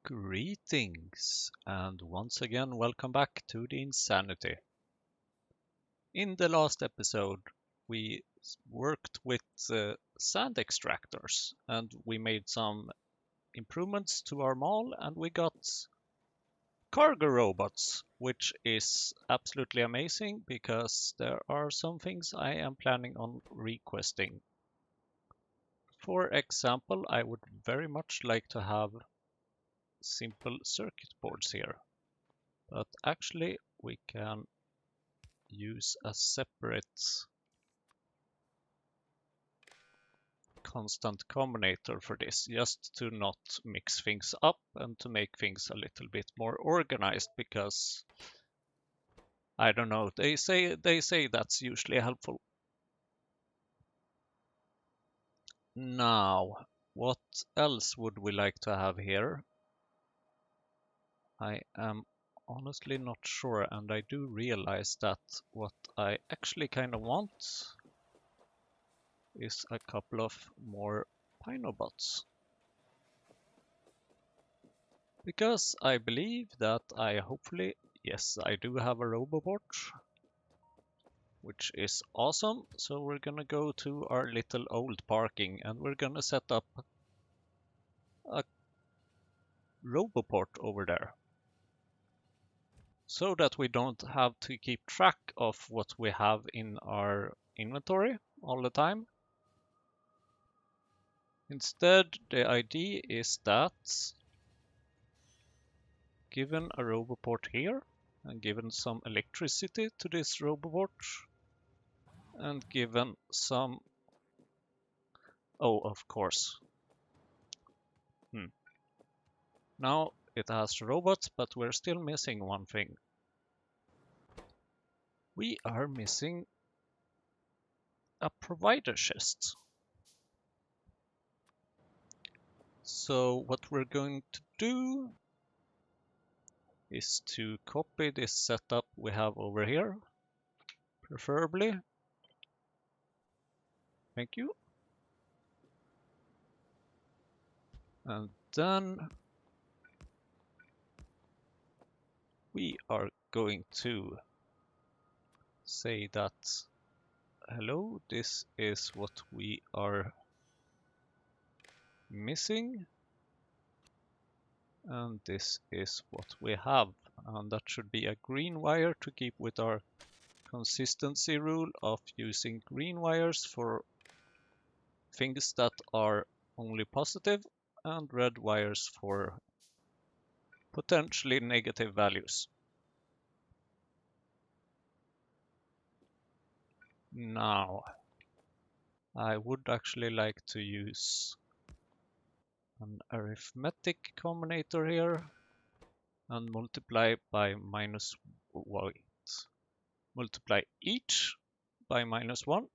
Greetings, and once again welcome back to the Insanity. In the last episode, we worked with sand extractors, and we made some improvements to our mall, and we got cargo robots, which is absolutely amazing because there are some things I am planning on requesting. For example, I would very much like to have simple circuit boards here. But actually we can use a separate constant combinator for this, just to not mix things up and to make things a little bit more organized, because I don't know, they say that's usually helpful. Now, what else would we like to have here? I am honestly not sure, and I do realize that what I actually kind of want is a couple of more Pinobots. Because I believe that yes, I do have a Robobot, which is awesome. So we're gonna go to our little old parking and we're gonna set up a Roboport over there, so that we don't have to keep track of what we have in our inventory all the time. Instead, the idea is that given a Roboport here, and given some electricity to this Roboport, and given some... Oh, of course. Now it has robots, but we're still missing one thing. We are missing a provider chest. So what we're going to do is to copy this setup we have over here, preferably. Thank you. And then we are going to say that, hello, this is what we are missing, and this is what we have, and that should be a green wire to keep with our consistency rule of using green wires for things that are only positive and red wires for potentially negative values. Now, I would actually like to use an arithmetic combinator here and multiply multiply each by -1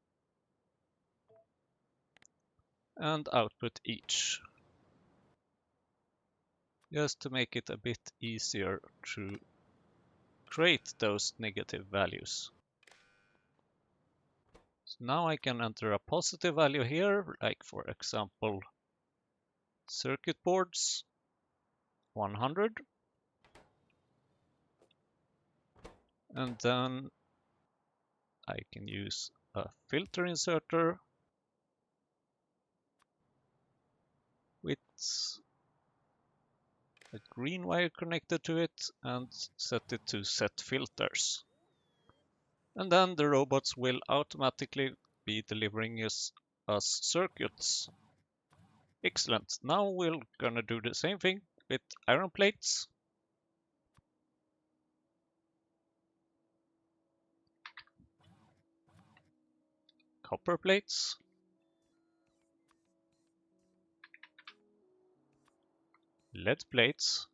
and output each, just to make it a bit easier to create those negative values. So now I can enter a positive value here, like for example circuit boards 100, and then I can use a filter inserter with a green wire connected to it and set it to set filters. And then the robots will automatically be delivering us circuits. Excellent. Now we're gonna do the same thing with iron plates. Copper plates. Lead plates.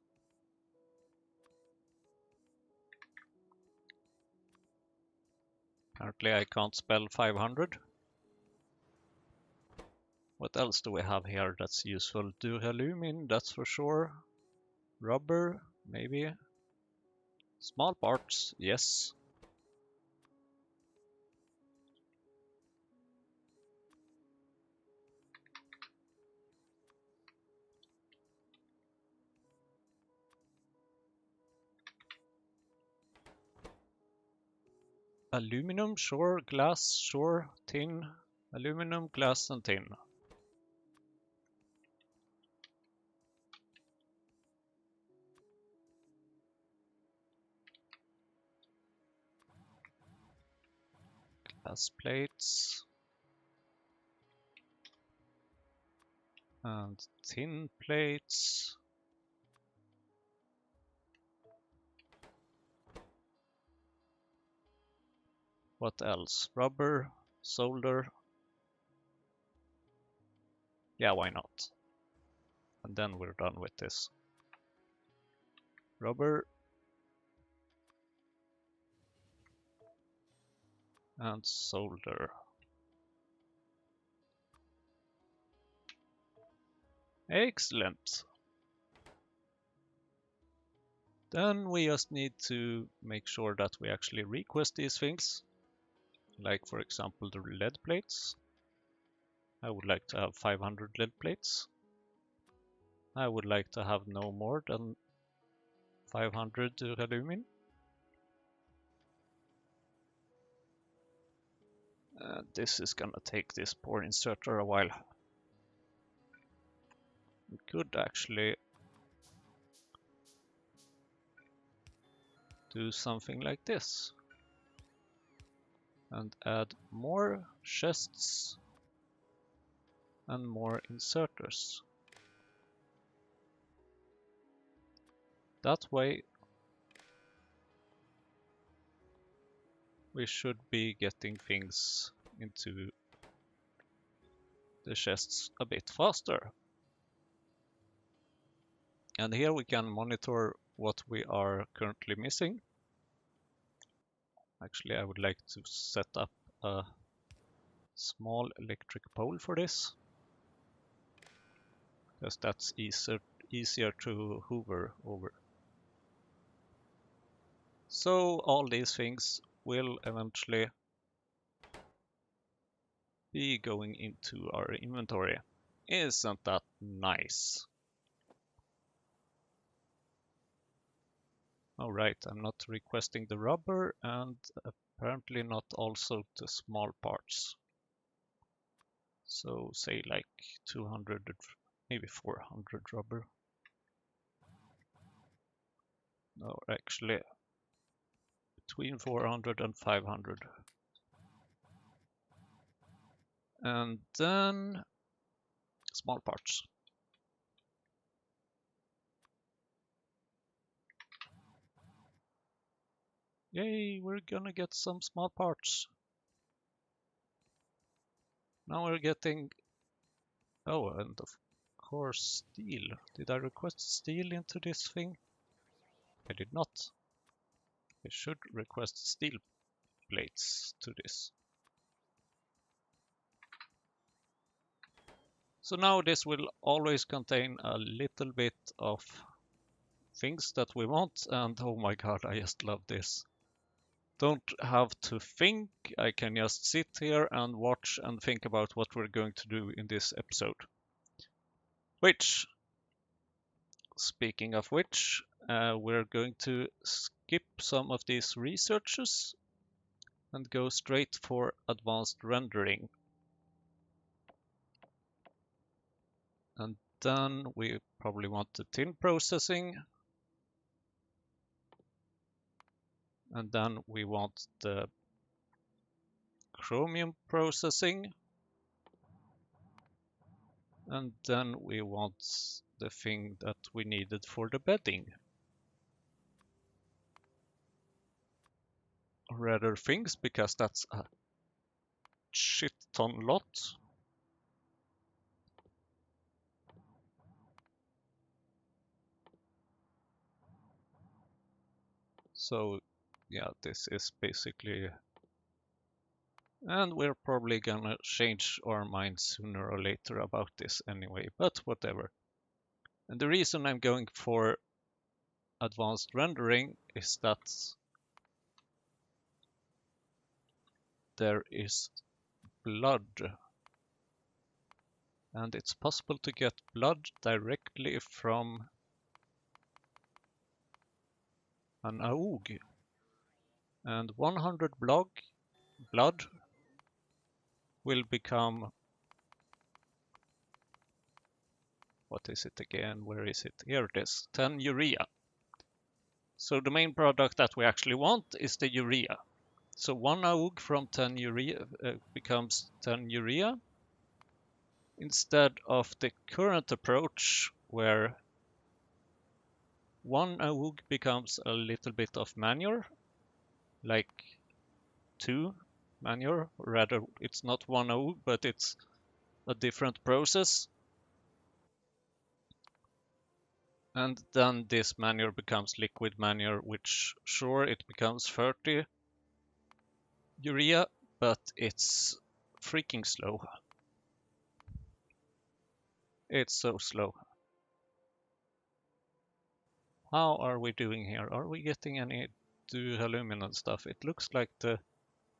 Apparently I can't spell 500. What else do we have here that's useful? Duralumin, that's for sure. Rubber, maybe. Small parts, yes. aluminum, sure. Glass, sure. Tin, aluminum, glass, and tin. Glass plates. And tin plates. What else? Rubber, solder. Yeah, why not? And then we're done with this. Rubber. And solder. Excellent. Then we just need to make sure that we actually request these things. Like for example the lead plates. I would like to have 500 lead plates. I would like to have no more than 500 aluminum. This is gonna take this poor inserter a while. We could actually do something like this and add more chests and more inserters. That way we should be getting things into the chests a bit faster. And here we can monitor what we are currently missing. Actually, I would like to set up a small electric pole for this, because that's easier to hover over. So all these things will eventually be going into our inventory. Isn't that nice? Alright, I'm not requesting the rubber and apparently not also the small parts. So say like 200, maybe 400 rubber. No, actually between 400 and 500. And then small parts. Yay, we're gonna get some small parts. Now we're getting... Oh, and of course steel. Did I request steel into this thing? I did not. I should request steel plates to this. So now this will always contain a little bit of things that we want, and oh my god, I just love this. Don't have to think, I can just sit here and watch and think about what we're going to do in this episode. Which, speaking of which, we're going to skip some of these researches and go straight for advanced rendering. And then we probably want the tin processing. And then we want the chromium processing. And then we want the thing that we needed for the bedding. Or rather things, because that's a shit ton lot. So yeah, this is basically... And we're probably gonna change our minds sooner or later about this anyway, but whatever. And the reason I'm going for advanced rendering is that there is blood. And it's possible to get blood directly from an AUG. And 100 block blood will become, what is it again? Where is it? Here it is, 10 urea. So the main product that we actually want is the urea. So 1 AUG from 10 urea becomes 10 urea, instead of the current approach where 1 AUG becomes a little bit of manure, like 2 manure, or rather it's not 1 AUG, but it's a different process. And then this manure becomes liquid manure, which sure, it becomes 30 urea, but it's freaking slow. It's so slow. How are we doing here? Are we getting any dualumin stuff? It looks like the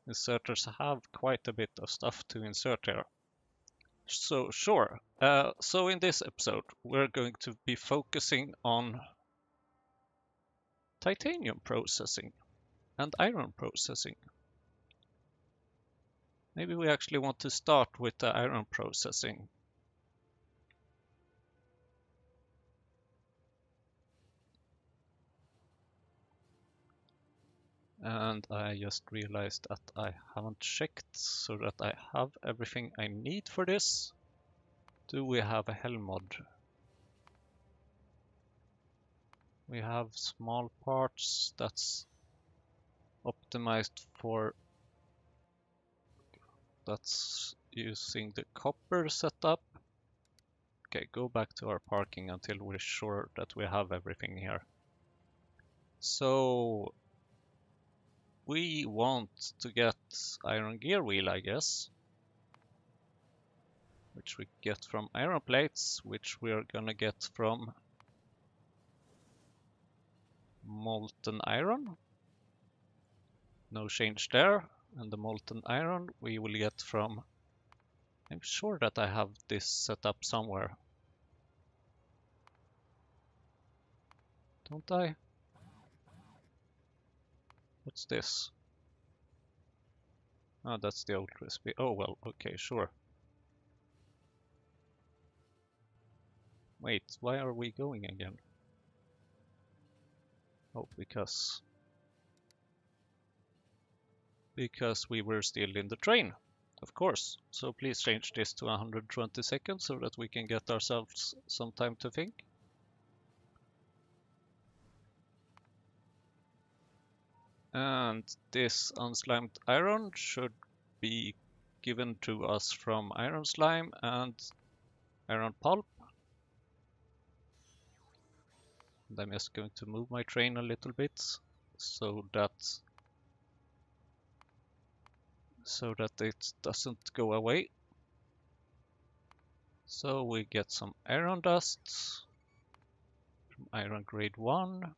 inserters have quite a bit of stuff to insert here. So sure. So in this episode, we're going to be focusing on titanium processing and iron processing. Maybe we actually want to start with the iron processing. And I just realized that I haven't checked so that I have everything I need for this. Do we have a hell mod? We have small parts that's optimized for, that's using the copper setup. Okay, go back to our parking until we're sure that we have everything here. So we want to get iron gear wheel, I guess, which we get from iron plates, which we're gonna get from molten iron. No change there. And the molten iron we will get from, I'm sure that I have this set up somewhere. Don't I? What's this? Oh, that's the old recipe. Oh, well, okay, sure. Wait, why are we going again? Oh, because we were still in the train, of course. So please change this to 120 seconds so that we can get ourselves some time to think. And this unslimed iron should be given to us from iron slime and iron pulp. And I'm just going to move my train a little bit so that it doesn't go away. So we get some iron dust from iron grade 1.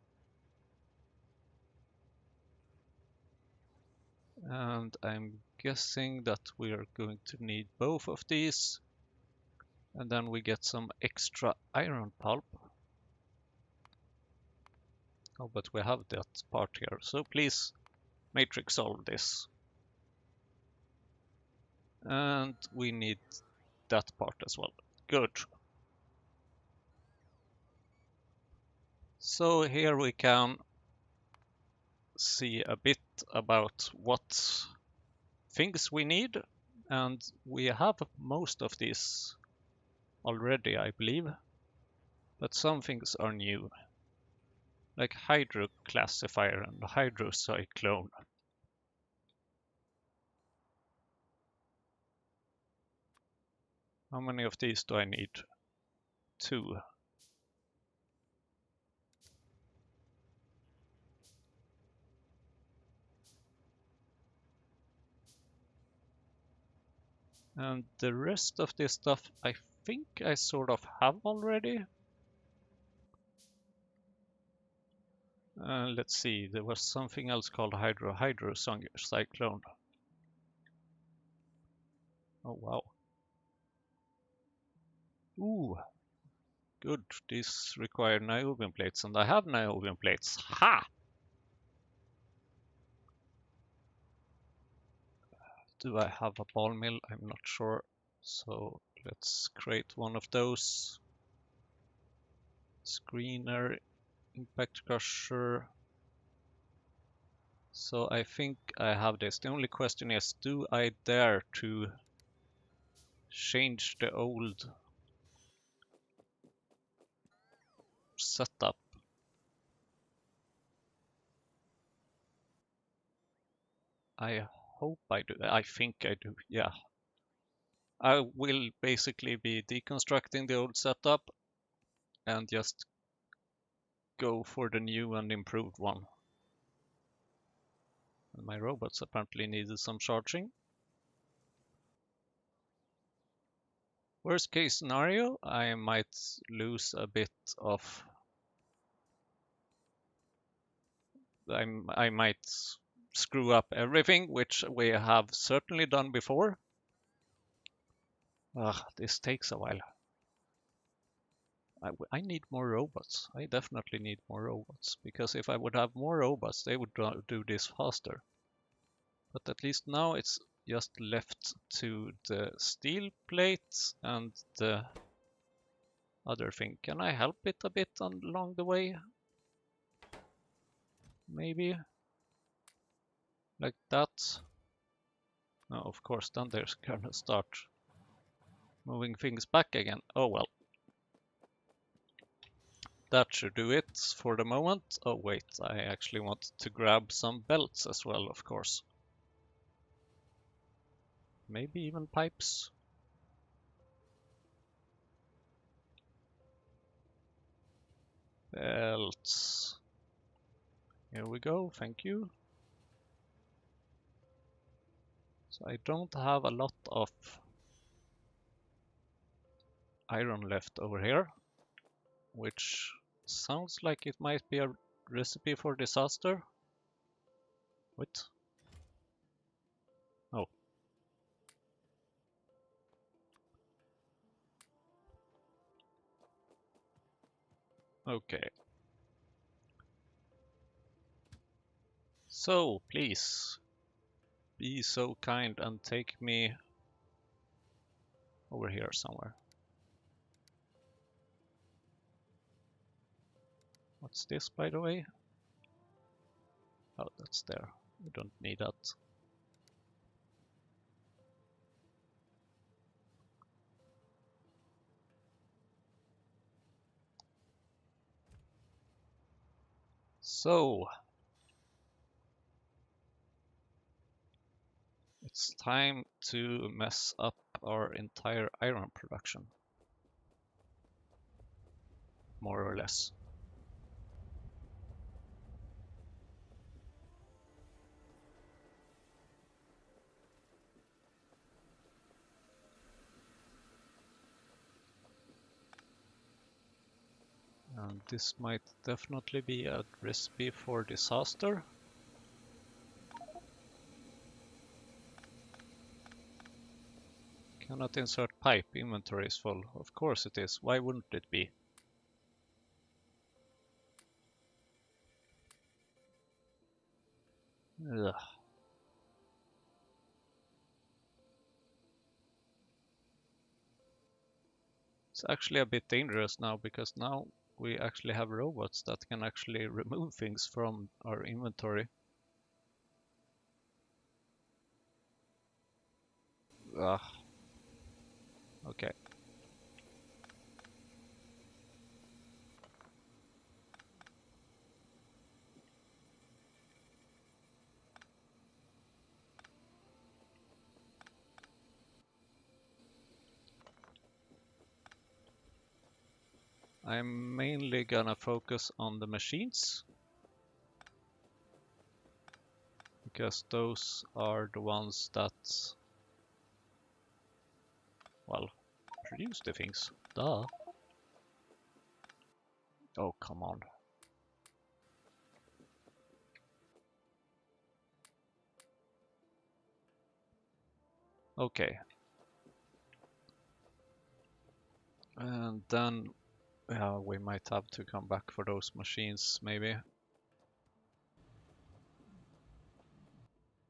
And I'm guessing that we are going to need both of these. And then we get some extra iron pulp. Oh, but we have that part here. So please matrix solve this. And we need that part as well. Good. So here we can see a bit about what things we need. And we have most of these already, I believe. But some things are new, like hydroclassifier and hydrocyclone. How many of these do I need? 2. And the rest of this stuff I think I sort of have already. Let's see, there was something else called hydrocyclone. Oh wow. Ooh, good. These require niobium plates, and I have niobium plates. Ha! Do I have a ball mill? I'm not sure. So let's create one of those. Screener, impact crusher. So I think I have this. The only question is, do I dare to change the old setup? I hope I do. I think I do, yeah. I will basically be deconstructing the old setup and just go for the new and improved one. And my robots apparently needed some charging. Worst case scenario, I might lose a bit of... I might screw up everything, which we have certainly done before. This takes a while. I need more robots. I definitely need more robots, because if I would have more robots, they would do this faster. But at least now it's just left to the steel plate and the other thing. Can I help it a bit along the way? Maybe? Like that? No, of course, then there's gonna start moving things back again. Oh well. That should do it for the moment. Oh wait, I actually want to grab some belts as well, of course. Maybe even pipes. Belts. Here we go, thank you. So I don't have a lot of iron left over here, which sounds like it might be a recipe for disaster. What? Oh. Okay. So, please, be so kind and take me over here somewhere. What's this, by the way? Oh, that's there. We don't need that. So, it's time to mess up our entire iron production. More or less. And this might definitely be a recipe for disaster. Cannot insert pipe, inventory is full. Of course it is, why wouldn't it be? Ugh. It's actually a bit dangerous now, because now we actually have robots that can actually remove things from our inventory. Ugh. Okay. I'm mainly gonna focus on the machines, because those are the ones that, well, produce the things. Duh. Oh, come on. Okay. And then we might have to come back for those machines, maybe.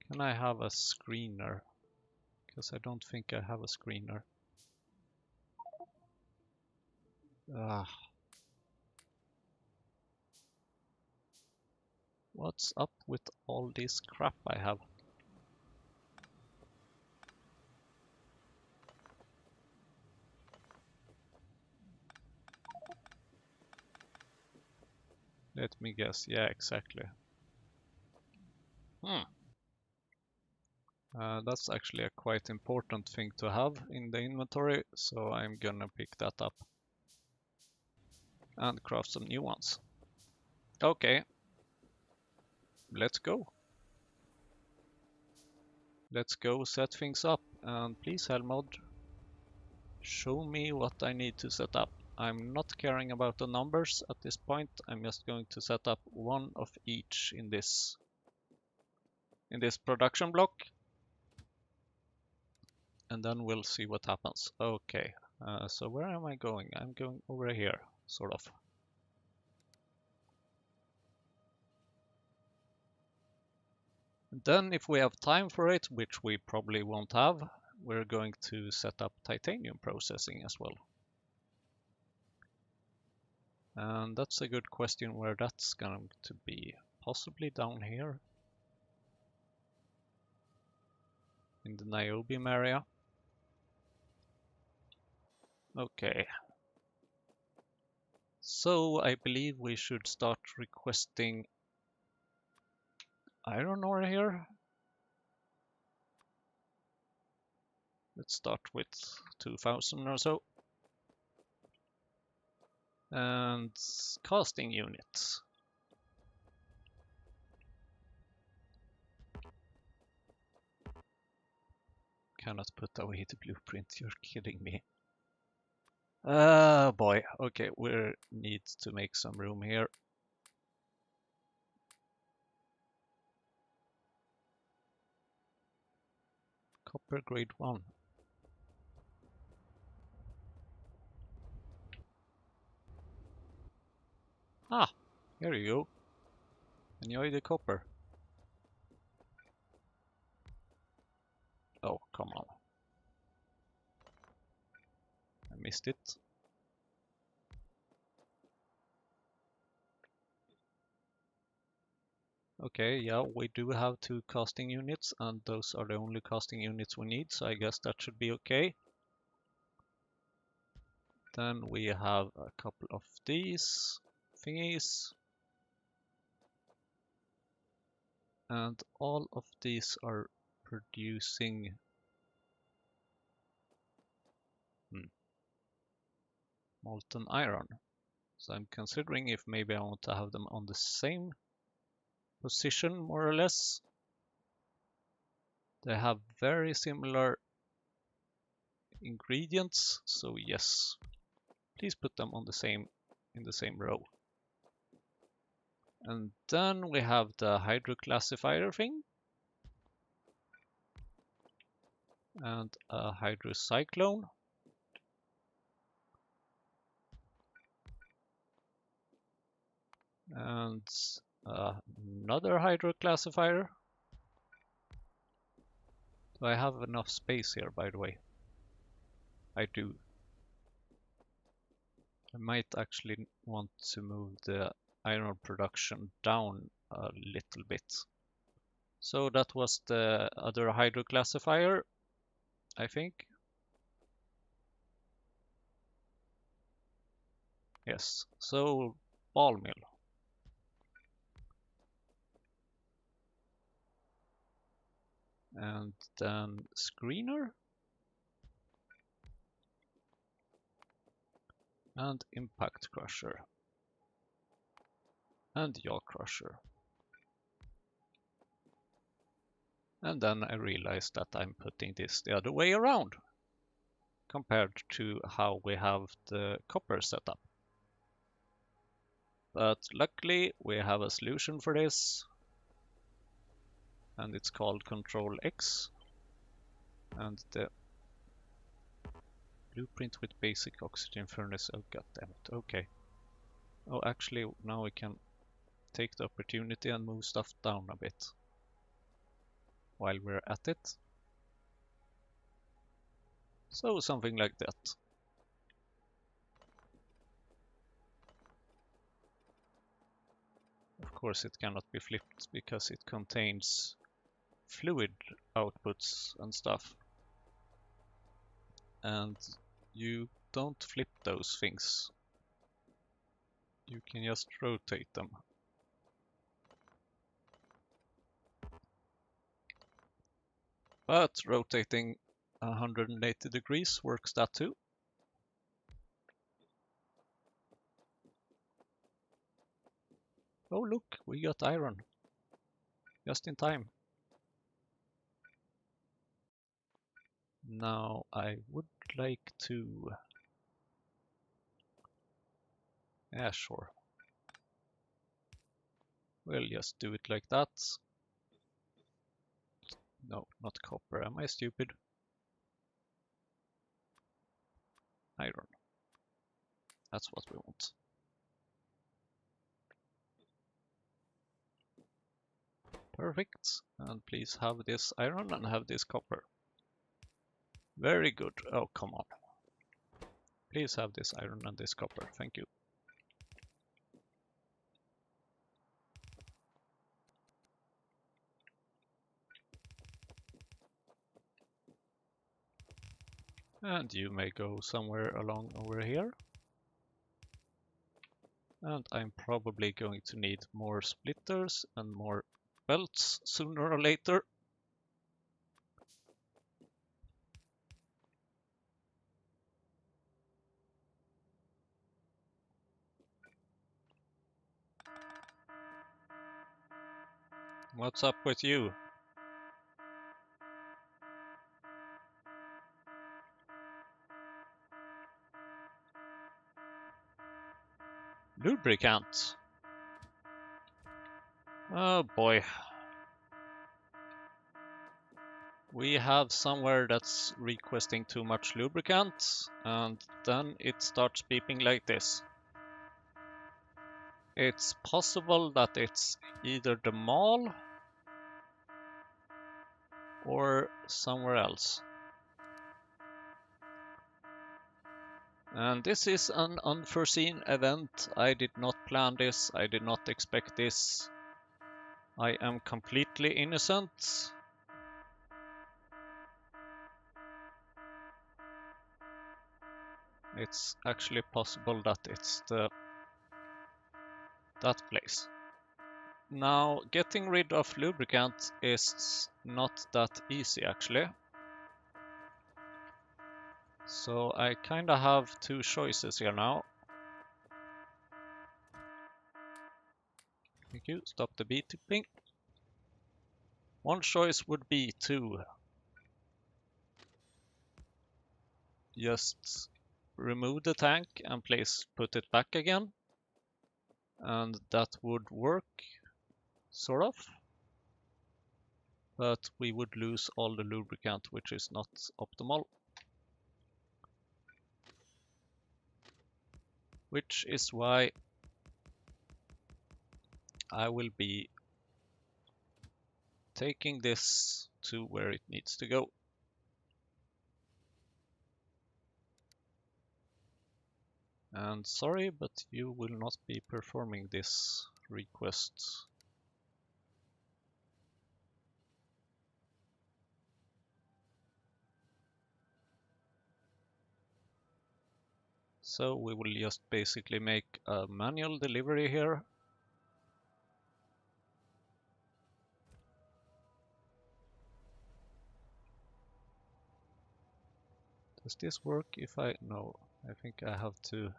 Can I have a screener? Because I don't think I have a screener. Ah. What's up with all this crap I have? Let me guess. Yeah, exactly. That's actually a quite important thing to have in the inventory, so I'm gonna pick that up and craft some new ones. Okay, let's go. Let's go set things up, and please Helmod, show me what I need to set up. I'm not caring about the numbers at this point. I'm just going to set up one of each in this production block, and then we'll see what happens. Okay, so where am I going? I'm going over here, sort of. And then if we have time for it, which we probably won't have, we're going to set up titanium processing as well. And that's a good question where that's going to be. Possibly down here in the niobium area. Okay. So I believe we should start requesting iron ore here. Let's start with 2000 or so. And casting units. Cannot put away the blueprint, you're kidding me. Boy, okay, we need to make some room here. Copper grade 1. Ah, here you go. Enjoy the copper. Oh, come on. I missed it. Okay, yeah, we do have 2 casting units, and those are the only casting units we need, so I guess that should be okay. Then we have a couple of these thingies. And all of these are producing molten iron. So I'm considering if maybe I want to have them on the same position, more or less. They have very similar ingredients, so yes, please put them on the same in the same row. And then we have the hydroclassifier thing and a hydrocyclone. And another hydroclassifier. Do I have enough space here, by the way? I do. I might actually want to move the iron production down a little bit. So that was the other hydroclassifier, I think. Yes, so ball mill. And then screener. And impact crusher. And yaw crusher. And then I realized that I'm putting this the other way around compared to how we have the copper setup. But luckily we have a solution for this, and it's called Control X. And the blueprint with basic oxygen furnace. Oh god damn it. Okay. Oh, actually now we can take the opportunity and move stuff down a bit while we're at it. So something like that. Of course it cannot be flipped because it contains fluid outputs and stuff. And you don't flip those things. You can just rotate them. But rotating 180 degrees works that too. Oh look, we got iron. Just in time. Now I would like to... Yeah, sure. We'll just do it like that. No, not copper. Am I stupid? Iron. That's what we want. Perfect. And please have this iron and have this copper. Very good. Oh, come on. Please have this iron and this copper. Thank you. And you may go somewhere along over here. And I'm probably going to need more splitters and more belts sooner or later. What's up with you? Lubricant. Oh boy. We have somewhere that's requesting too much lubricant, and then it starts beeping like this. It's possible that it's either the mall or somewhere else. And this is an unforeseen event. I did not plan this. I did not expect this. I am completely innocent. It's actually possible that it's that place. Now, getting rid of lubricant is not that easy actually. So I kinda have two choices here now. Thank you, stop the beekeeping. One choice would be to just remove the tank and put it back again. And that would work, sort of. But we would lose all the lubricant, which is not optimal. Which is why I will be taking this to where it needs to go. And sorry, but you will not be performing this request. So we will just basically make a manual delivery here. Does this work if I... No, I think I have to...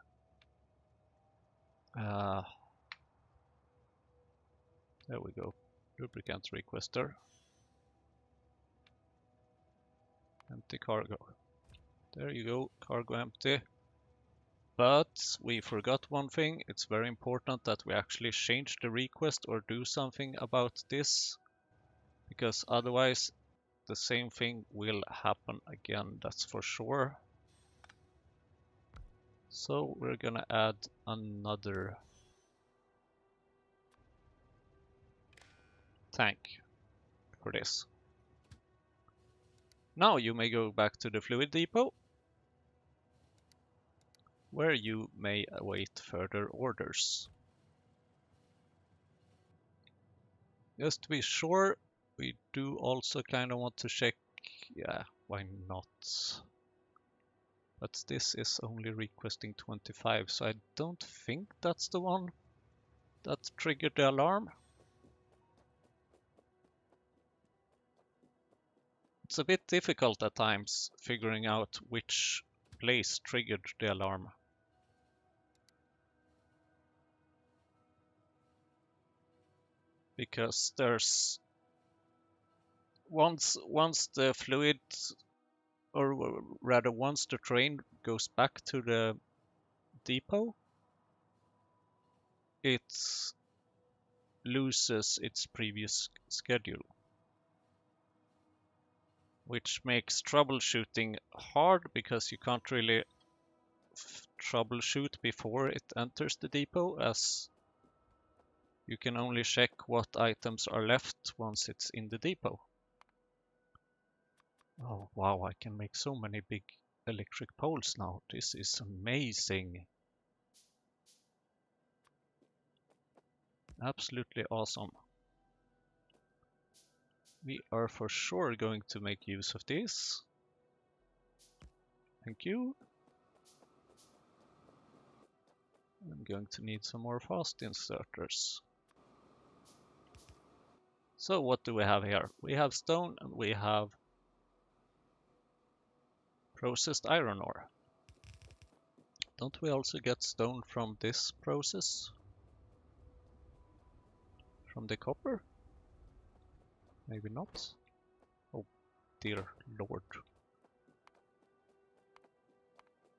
There we go. Lubricant requester. Empty cargo. There you go, cargo empty. But we forgot one thing. It's very important that we actually change the request or do something about this. Because otherwise the same thing will happen again, that's for sure. So we're gonna add another tank for this. Now you may go back to the fluid depot where you may await further orders. Just to be sure, we do also kind of want to check, yeah, why not? But this is only requesting 25, so I don't think that's the one that triggered the alarm. It's a bit difficult at times figuring out which place triggered the alarm. Because there's once the fluid, or rather once the train goes back to the depot, it loses its previous schedule, which makes troubleshooting hard because you can't really troubleshoot before it enters the depot, as you can only check what items are left once it's in the depot. Oh wow, I can make so many big electric poles now. This is amazing. Absolutely awesome. We are for sure going to make use of this. Thank you. I'm going to need some more fast inserters. So what do we have here? We have stone and we have processed iron ore. Don't we also get stone from this process? From the copper? Maybe not. Oh dear lord.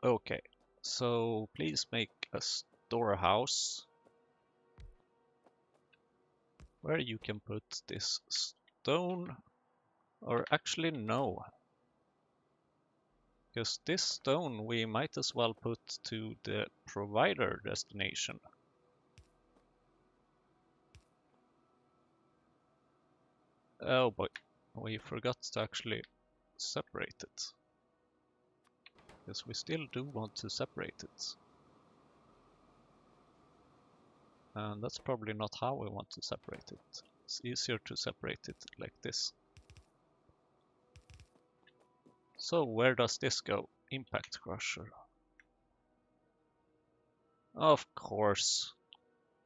Okay, so please make a storehouse where you can put this stone, or actually no, because this stone we might as well put to the provider destination. Oh boy, we forgot to actually separate it. Because we still do want to separate it. And that's probably not how we want to separate it. It's easier to separate it like this. So where does this go? Impact crusher. Of course.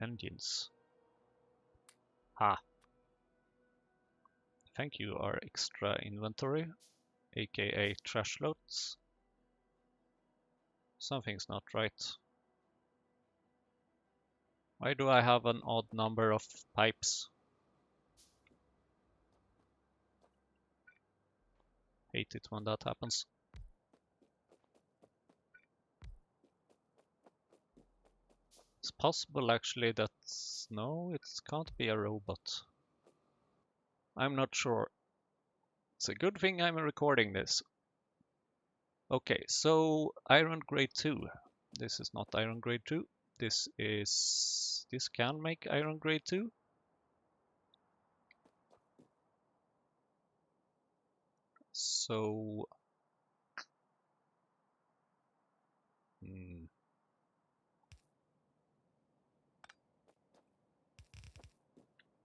Engines. Ha. Thank you, our extra inventory, aka trash loads. Something's not right. Why do I have an odd number of pipes? Hate it when that happens. It's possible actually that... no, it can't be a robot. I'm not sure. It's a good thing I'm recording this. Okay, so iron grade 2. This is not iron grade 2. This can make iron grade 2. So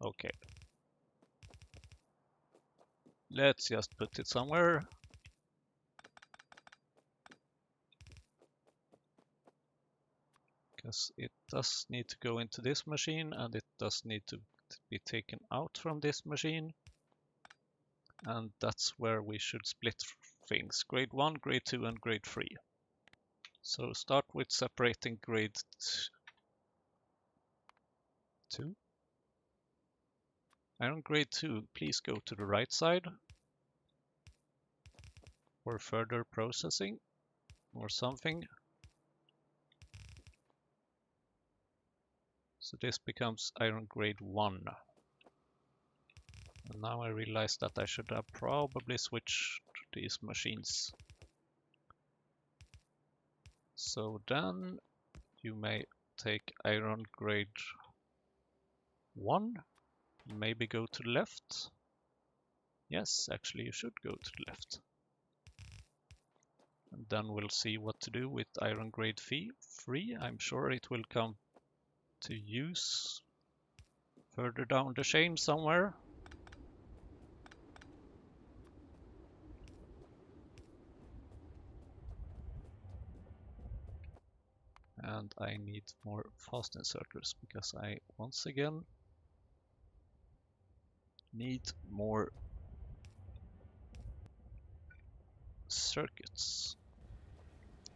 okay. Let's just put it somewhere. Because it does need to go into this machine and it does need to be taken out from this machine. And that's where we should split things. Grade 1, grade 2 and grade 3. So start with separating grade 2. Iron grade 2, please go to the right side for further processing or something. So this becomes iron grade 1. And now I realize that I should have probably switched these machines. So then you may take iron grade 1, maybe go to the left. Yes, actually you should go to the left. And then we'll see what to do with iron grade 3. I'm sure it will come to use further down the chain somewhere. And I need more fast inserters because I once again need more circuits.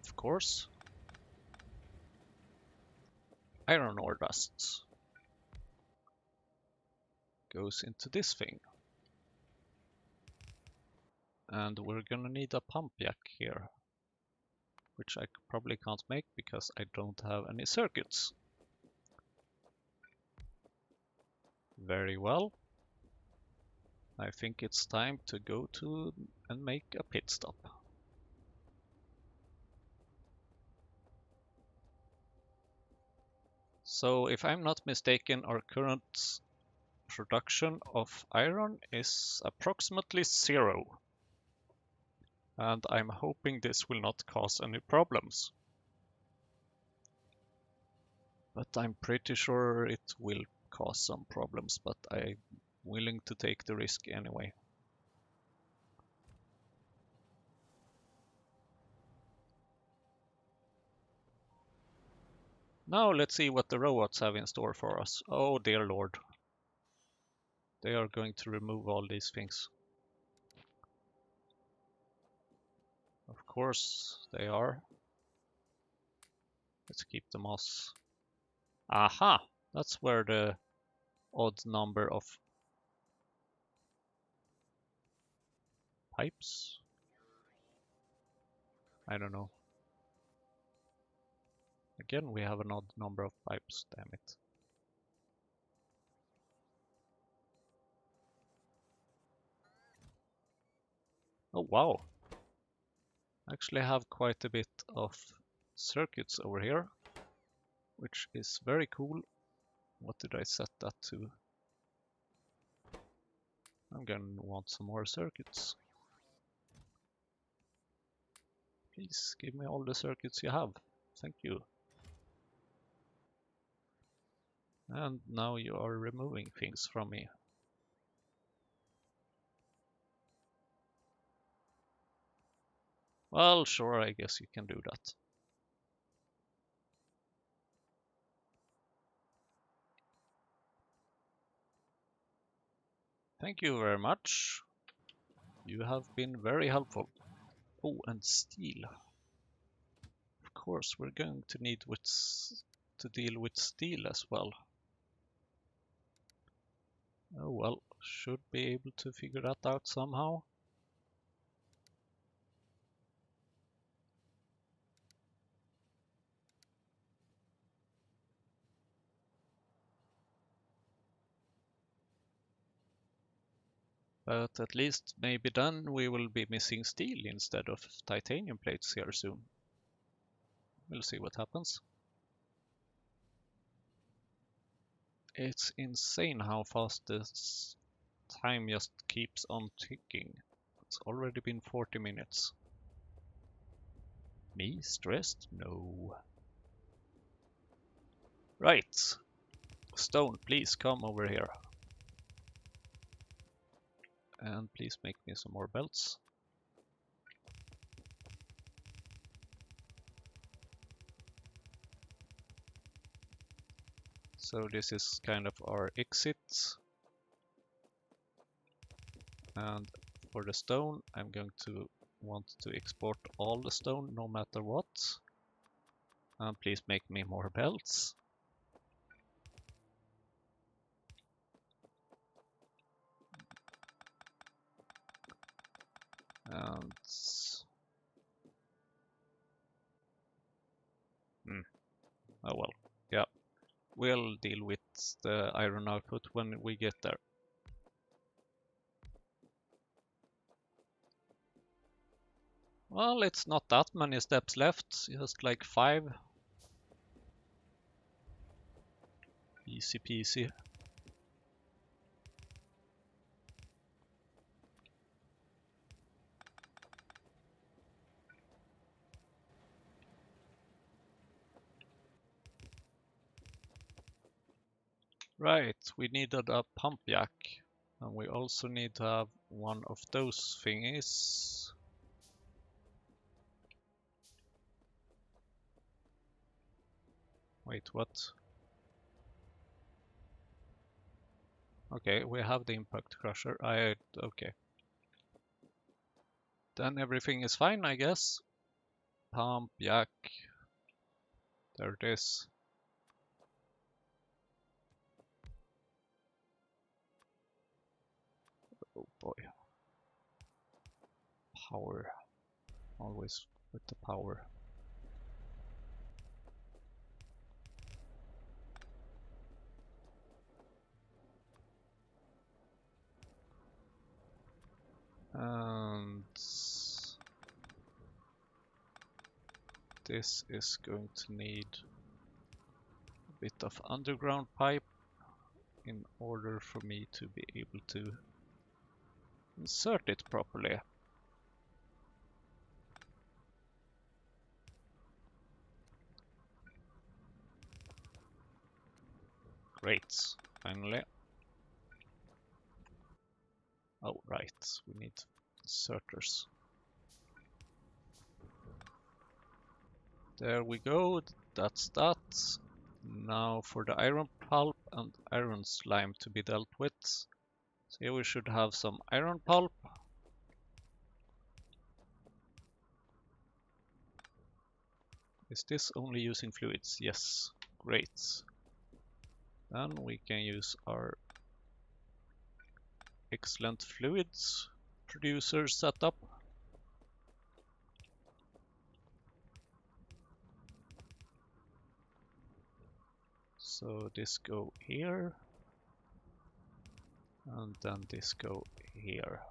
Of course. Iron ore dust goes into this thing. And we're gonna need a pump jack here, which I probably can't make because I don't have any circuits. Very well. I think it's time to go to and make a pit stop. So if I'm not mistaken, our current production of iron is approximately 0. And I'm hoping this will not cause any problems. But I'm pretty sure it will cause some problems, but I'm willing to take the risk anyway. Now let's see what the robots have in store for us. Oh dear lord. They are going to remove all these things. Of course they are. Let's keep the moss. Aha! That's where the odd number of pipes? I don't know. Again, we have an odd number of pipes, damn it. Oh wow! Actually have quite a bit of circuits over here, which is very cool. What did I set that to? I'm gonna want some more circuits. Please give me all the circuits you have. Thank you. And now you are removing things from me. Well, sure, I guess you can do that. Thank you very much. You have been very helpful. Oh, and steel. Of course, we're going to need to deal with steel as well. Oh well, should be able to figure that out somehow. But at least maybe then we will be missing steel instead of titanium plates here soon. We'll see what happens. It's insane how fast this time just keeps on ticking. It's already been 40 minutes. Me stressed? No. Right. Stone, please come over here. And please make me some more belts. So this is kind of our exit. And for the stone, I'm going to want to export all the stone no matter what. And please make me more belts. And oh well, yeah, we'll deal with the iron output when we get there. Well, it's not that many steps left, just like 5. Easy peasy. Right, we needed a pump jack. And we also need to have one of those thingies. Wait, what? Okay, we have the impact crusher. Okay. Then everything is fine, I guess. Pump, jack. There it is. Oh boy. Power. Always with the power. And this is going to need a bit of underground pipe in order for me to be able to insert it properly. Great, finally. Oh, right, we need inserters. There we go, that's that. Now for the iron pulp and iron slime to be dealt with. So here we should have some iron pulp. Is this only using fluids? Yes, great. Then we can use our excellent fluids producer setup. So this go here, and then this go here.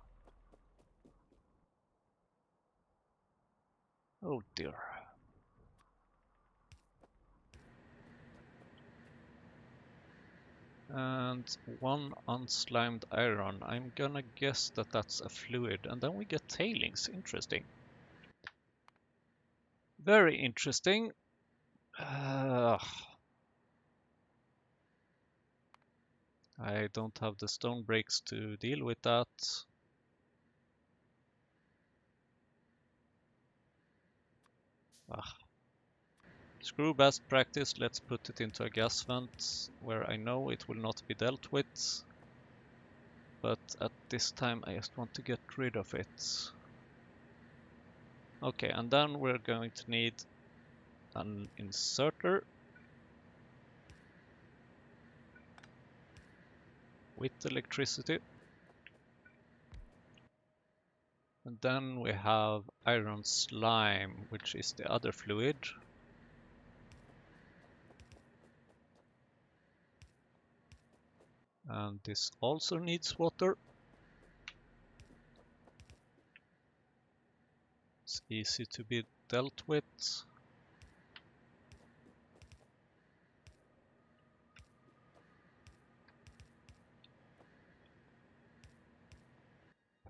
Oh dear. And one unslimed iron. I'm gonna guess that that's a fluid, and then we get tailings. Interesting. Very interesting. I don't have the stone breaks to deal with that. Screw best practice, let's put it into a gas vent where I know it will not be dealt with. But at this time I just want to get rid of it. Okay, and then we're going to need an inserter with electricity. And then we have iron slime, which is the other fluid. And this also needs water. It's easy to be dealt with.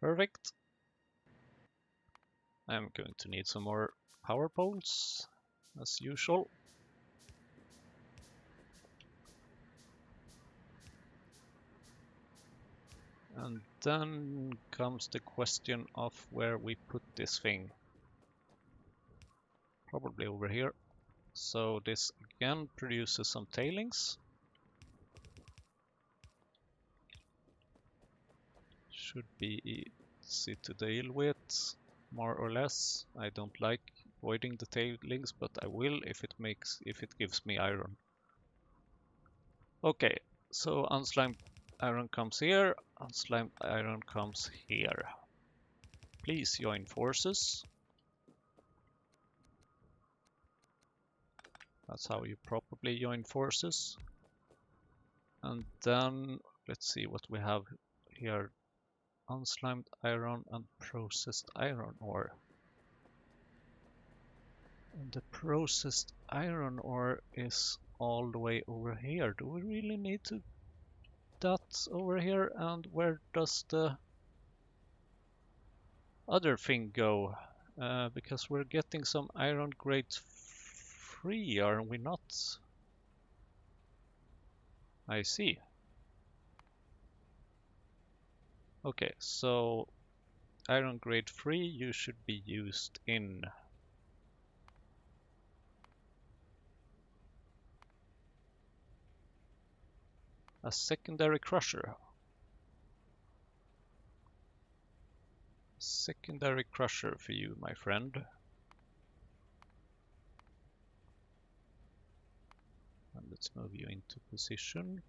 Perfect. I'm going to need some more power poles, as usual. And then comes the question of where we put this thing. Probably over here. So this again produces some tailings. Should be easy to deal with, more or less. I don't like avoiding the tailings, but I will if it gives me iron. Okay, so unslimed iron comes here, unslimed iron comes here. Please join forces. That's how you properly join forces. And then let's see what we have here. Unslimed iron and processed iron ore. And the processed iron ore is all the way over here. Do we really need to that over here? And where does the other thing go? Because we're getting some iron grade free, are we not? I see. Okay, so iron grade 3 you should be used in a secondary crusher. Secondary crusher for you, my friend. And let's move you into position.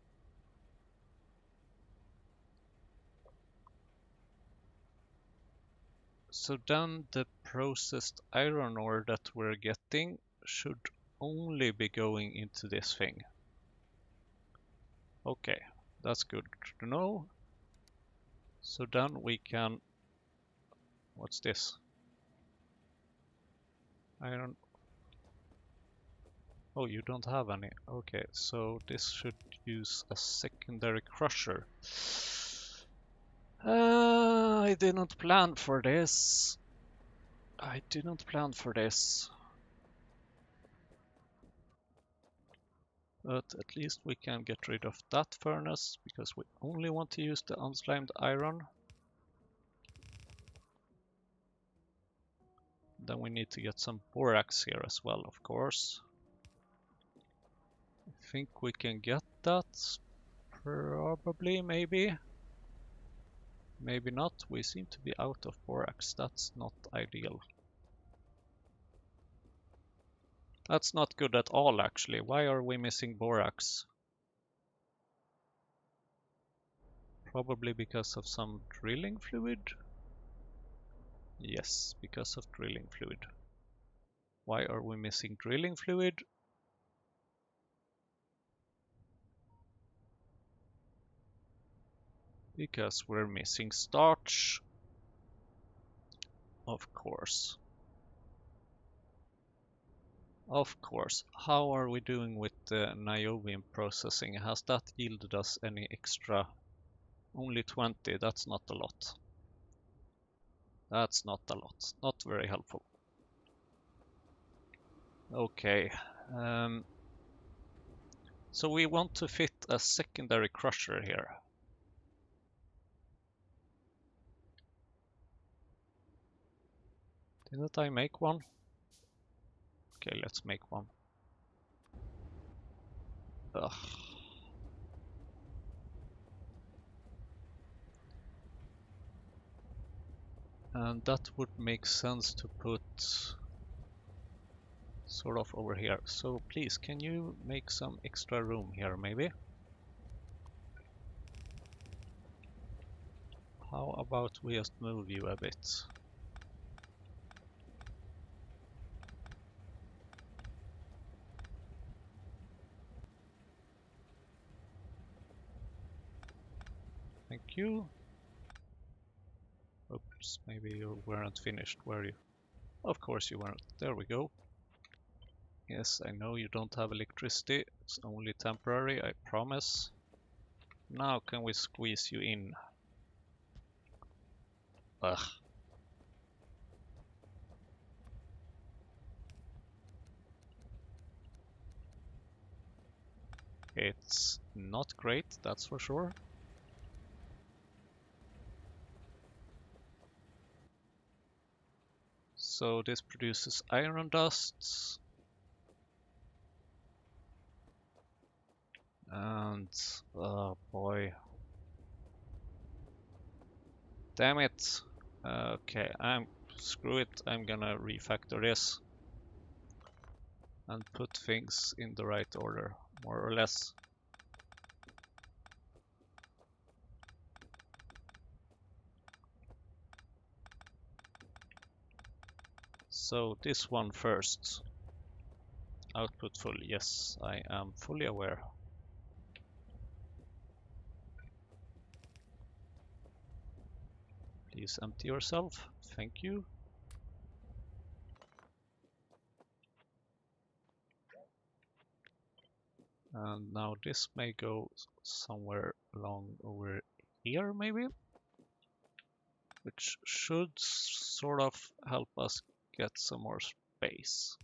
So then the processed iron ore that we're getting should only be going into this thing. Okay, that's good to know. So then we can... What's this? Iron... Oh, you don't have any. Okay, so this should use a secondary crusher. I didn't plan for this. I didn't plan for this. But at least we can get rid of that furnace, because we only want to use the unslimed iron. Then we need to get some borax here as well, of course. I think we can get that. Probably, maybe. Maybe not. We seem to be out of borax. That's not ideal. That's not good at all, actually. Why are we missing borax? Probably because of some drilling fluid? Yes, because of drilling fluid. Why are we missing drilling fluid? Because we're missing starch. Of course. Of course. How are we doing with the niobium processing? Has that yielded us any extra? Only 20, that's not a lot. That's not a lot. Not very helpful. Okay. So we want to fit a secondary crusher here. Didn't I make one? Okay, let's make one. Ugh. And that would make sense to put sort of over here. So please, can you make some extra room here, maybe? How about we just move you a bit? Thank you. Oops, maybe you weren't finished, were you? Of course you weren't. There we go. Yes, I know you don't have electricity. It's only temporary, I promise. Now can we squeeze you in? Ugh. It's not great, that's for sure. So this produces iron dust. And, oh boy. Damn it. Okay, screw it, I'm gonna refactor this. And put things in the right order, more or less. So this one first. Output full, yes, I am fully aware. Please empty yourself, thank you. And now this may go somewhere along over here, maybe? Which should sort of help us get some more space.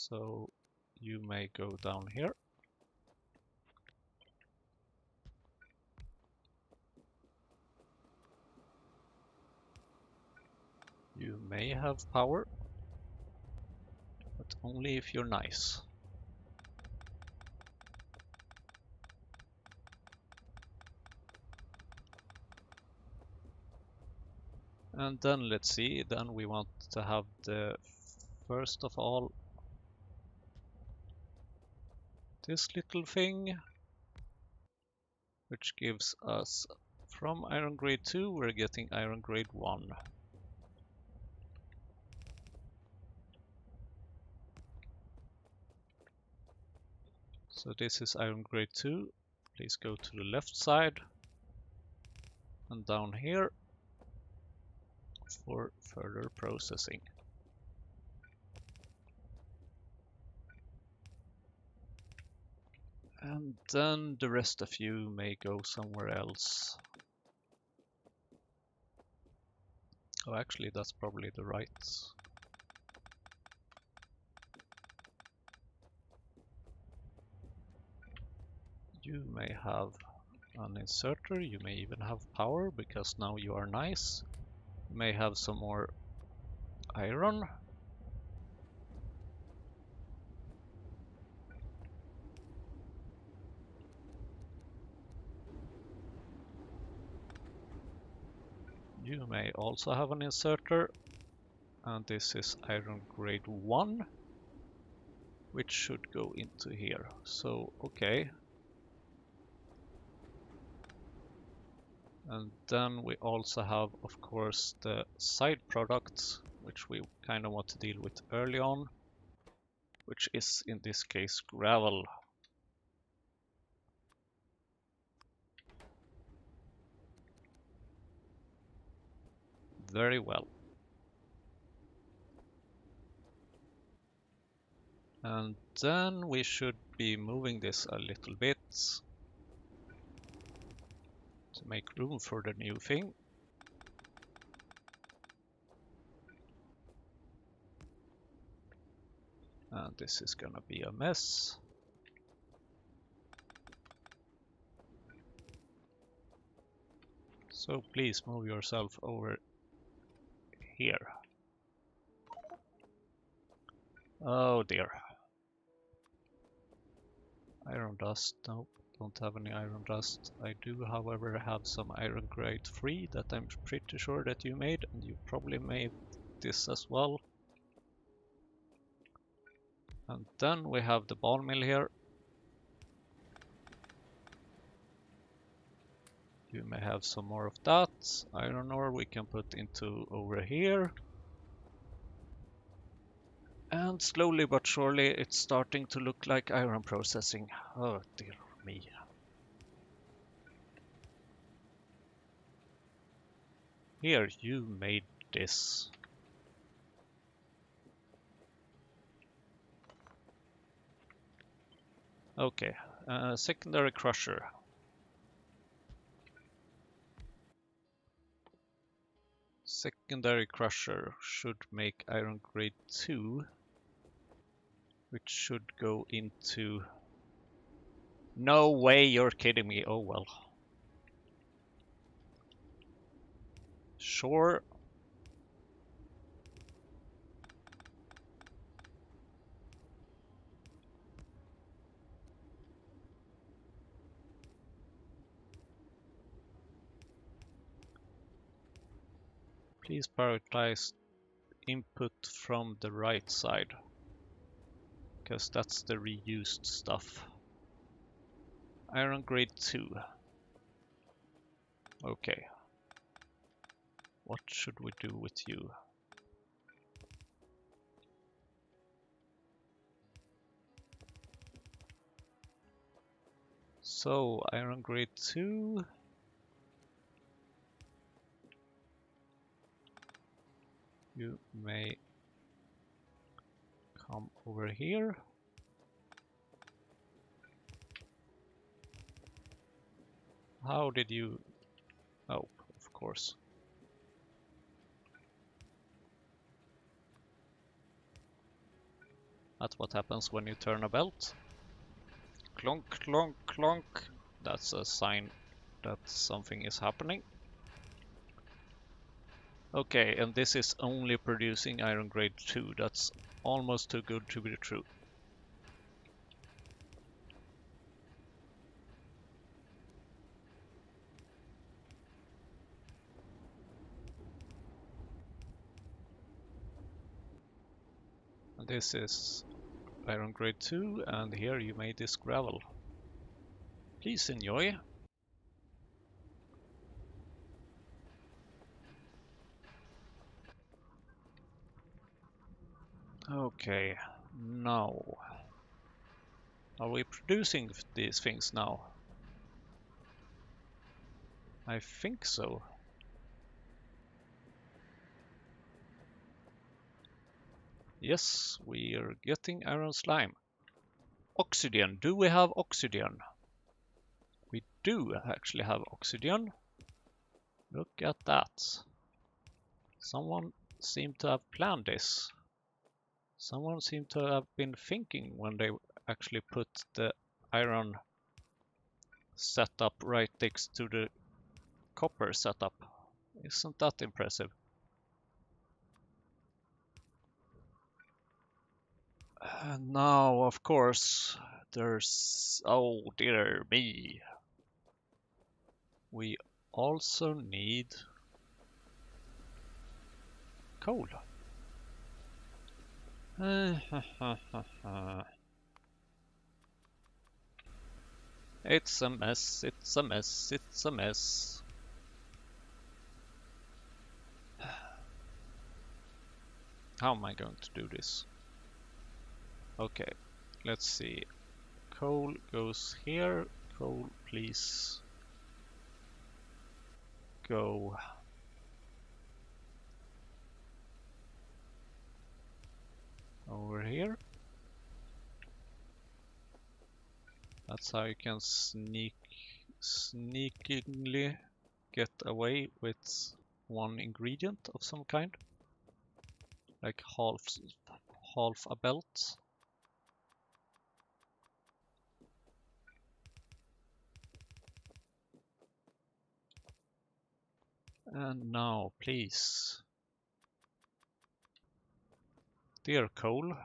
So you may go down here. You may have power, but only if you're nice. And then let's see, then we want to have the first of all this little thing, which gives us from iron grade 2 we're getting iron grade 1. So this is iron grade 2. Please go to the left side and down here for further processing. And then the rest of you may go somewhere else. Oh, actually, that's probably the right. You may have an inserter, you may even have power, because now you are nice. You may have some more iron. You may also have an inserter, and this is iron grade 1, which should go into here. So, okay. And then we also have, of course, the side products, which we kind of want to deal with early on, which is in this case gravel. Very well. And then we should be moving this a little bit to make room for the new thing. And this is gonna be a mess. So please move yourself over here. Oh dear. Iron dust, nope, don't have any iron dust. I do, however, have some iron grade 3 that I'm pretty sure that you made, and you probably made this as well. And then we have the ball mill here. You may have some more of that. Iron ore we can put into over here. And slowly but surely it's starting to look like iron processing. Oh dear me. Here, you made this. Okay, secondary crusher. Secondary crusher should make iron grade 2, which should go into... No way, you're kidding me. Oh well. Sure. Please prioritize input from the right side, because that's the reused stuff. Iron grade 2. Okay. What should we do with you? So, iron grade 2. You may come over here. How did you... Oh, of course. at what happens when you turn a belt. Clonk, clonk, clonk. That's a sign that something is happening. Okay, and this is only producing iron grade 2. That's almost too good to be true. And this is iron grade 2, and here you made this gravel. Please enjoy. Okay, now. Are we producing these things now? I think so. Yes, we are getting iron slime. Oxygen. Do we have oxygen? We do actually have oxygen. Look at that. Someone seemed to have planned this. Someone seemed to have been thinking when they actually put the iron setup right next to the copper setup. Isn't that impressive? And now, of course, there's... oh dear me. We also need coal. It's a mess, it's a mess, it's a mess. How am I going to do this? Okay, let's see. Coal goes here. Coal, please go over here. That's how you can sneakily get away with one ingredient of some kind, like half a belt. And now, please, dear coal,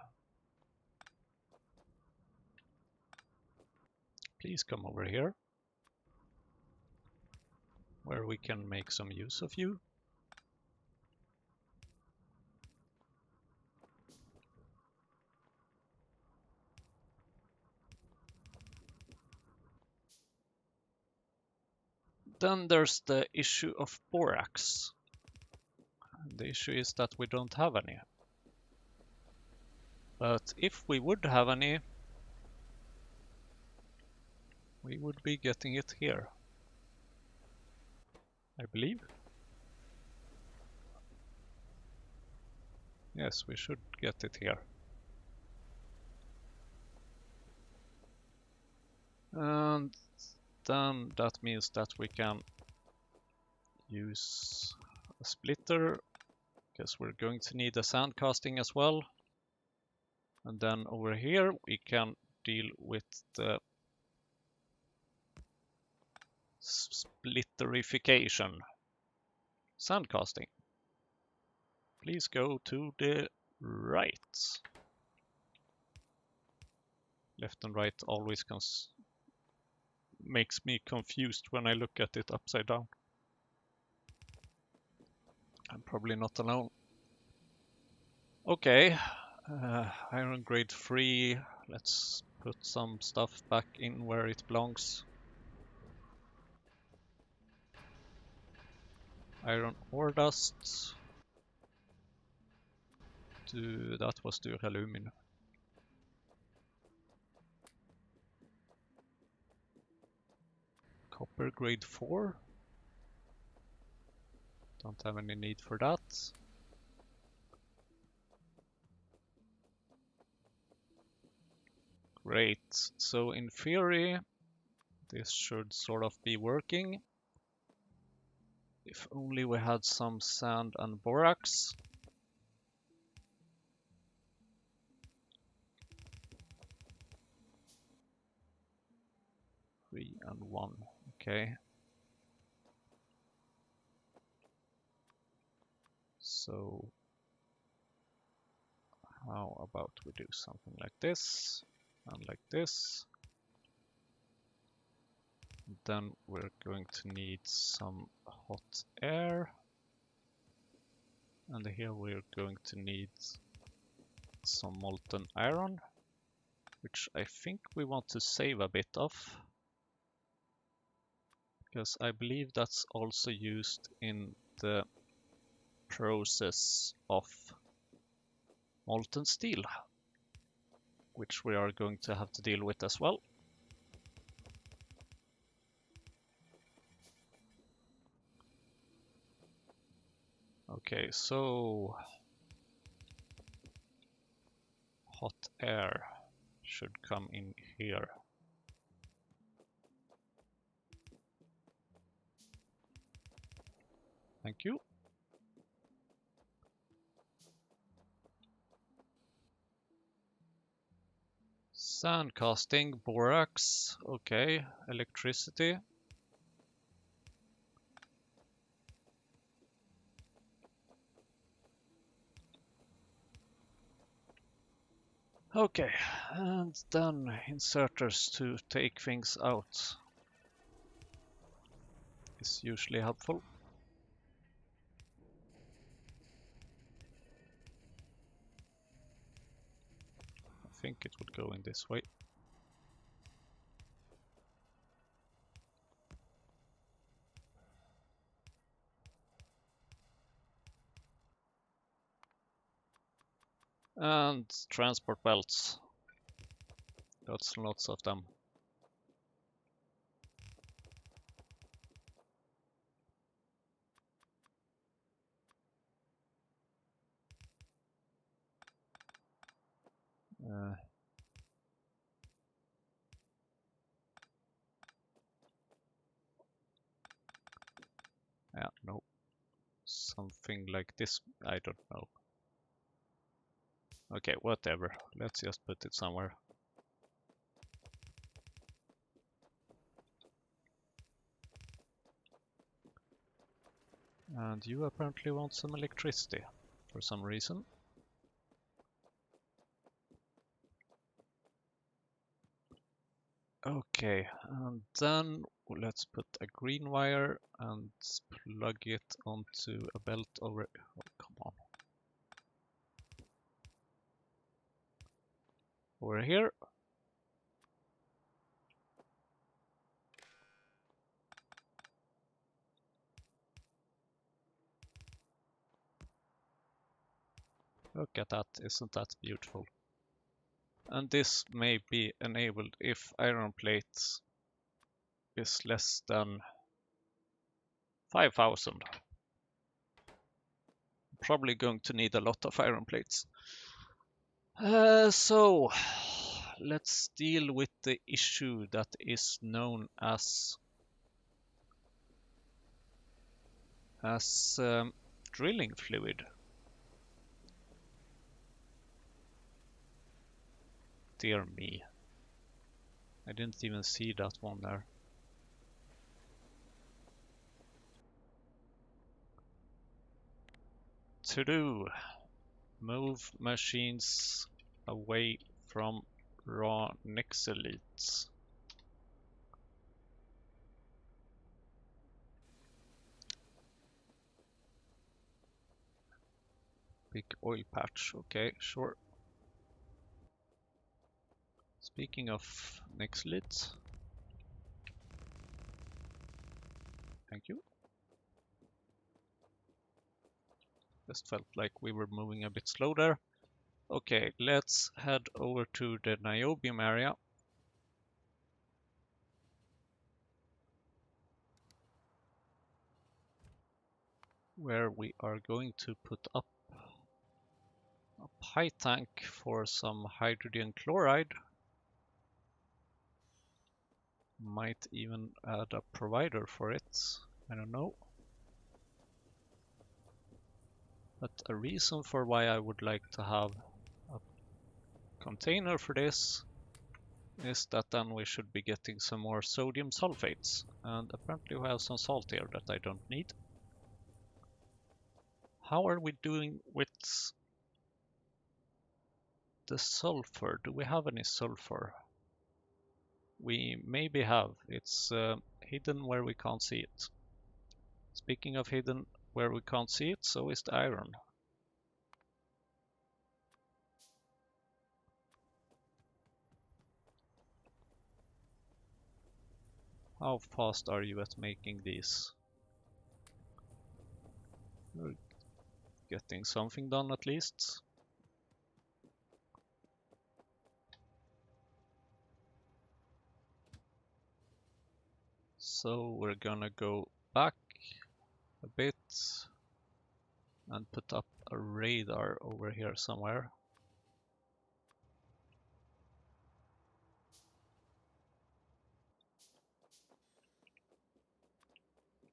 please come over here, where we can make some use of you. Then there's the issue of borax. The issue is that we don't have any. But if we would have any, we would be getting it here, I believe. Yes, we should get it here. And then that means that we can use a splitter, because we're going to need a sand casting as well. And then over here we can deal with the splitterification. Sand casting. Please go to the right. Left and right always makes me confused when I look at it upside down. I'm probably not alone. Okay, iron grade 3. Let's put some stuff back in where it belongs. Iron ore dust. That was duralumin. Copper grade 4. Don't have any need for that. Great. So in theory, this should sort of be working. If only we had some sand and borax. 3 and 1. Okay. So how about we do something like this and like this? Then we're going to need some hot air. And here we're going to need some molten iron, which I think we want to save a bit of, because I believe that's also used in the process of molten steel, which we are going to have to deal with as well. Okay, so hot air should come in here. Thank you. Sand casting, borax, okay, electricity. Okay, and then inserters to take things out is usually helpful. I think it would go in this way. And transport belts. Lots of them. Yeah, no. Something like this, I don't know. Okay, whatever. Let's just put it somewhere. And you apparently want some electricity for some reason. Okay, and then let's put a green wire and plug it onto a belt over. Oh, come on. Over here. Look at that, isn't that beautiful? And this may be enabled if iron plate is less than 5,000. Probably going to need a lot of iron plates. So let's deal with the issue that is known as drilling fluid. Dear me, I didn't even see that one there. To do, move machines away from raw nexelites. Big oil patch, okay, sure. Speaking of nexelites, thank you. Just felt like we were moving a bit slow there. Okay, let's head over to the niobium area. Where we are going to put up a pi tank for some hydrogen chloride. Might even add a provider for it, I don't know. But a reason for why I would like to have a container for this is that then we should be getting some more sodium sulfates. And apparently we have some salt here that I don't need. How are we doing with the sulfur? Do we have any sulfur? We maybe have. It's hidden where we can't see it. Speaking of hidden where we can't see it, so is the iron. How fast are you at making these? We're getting something done at least. So we're gonna go back a bit and put up a radar over here somewhere.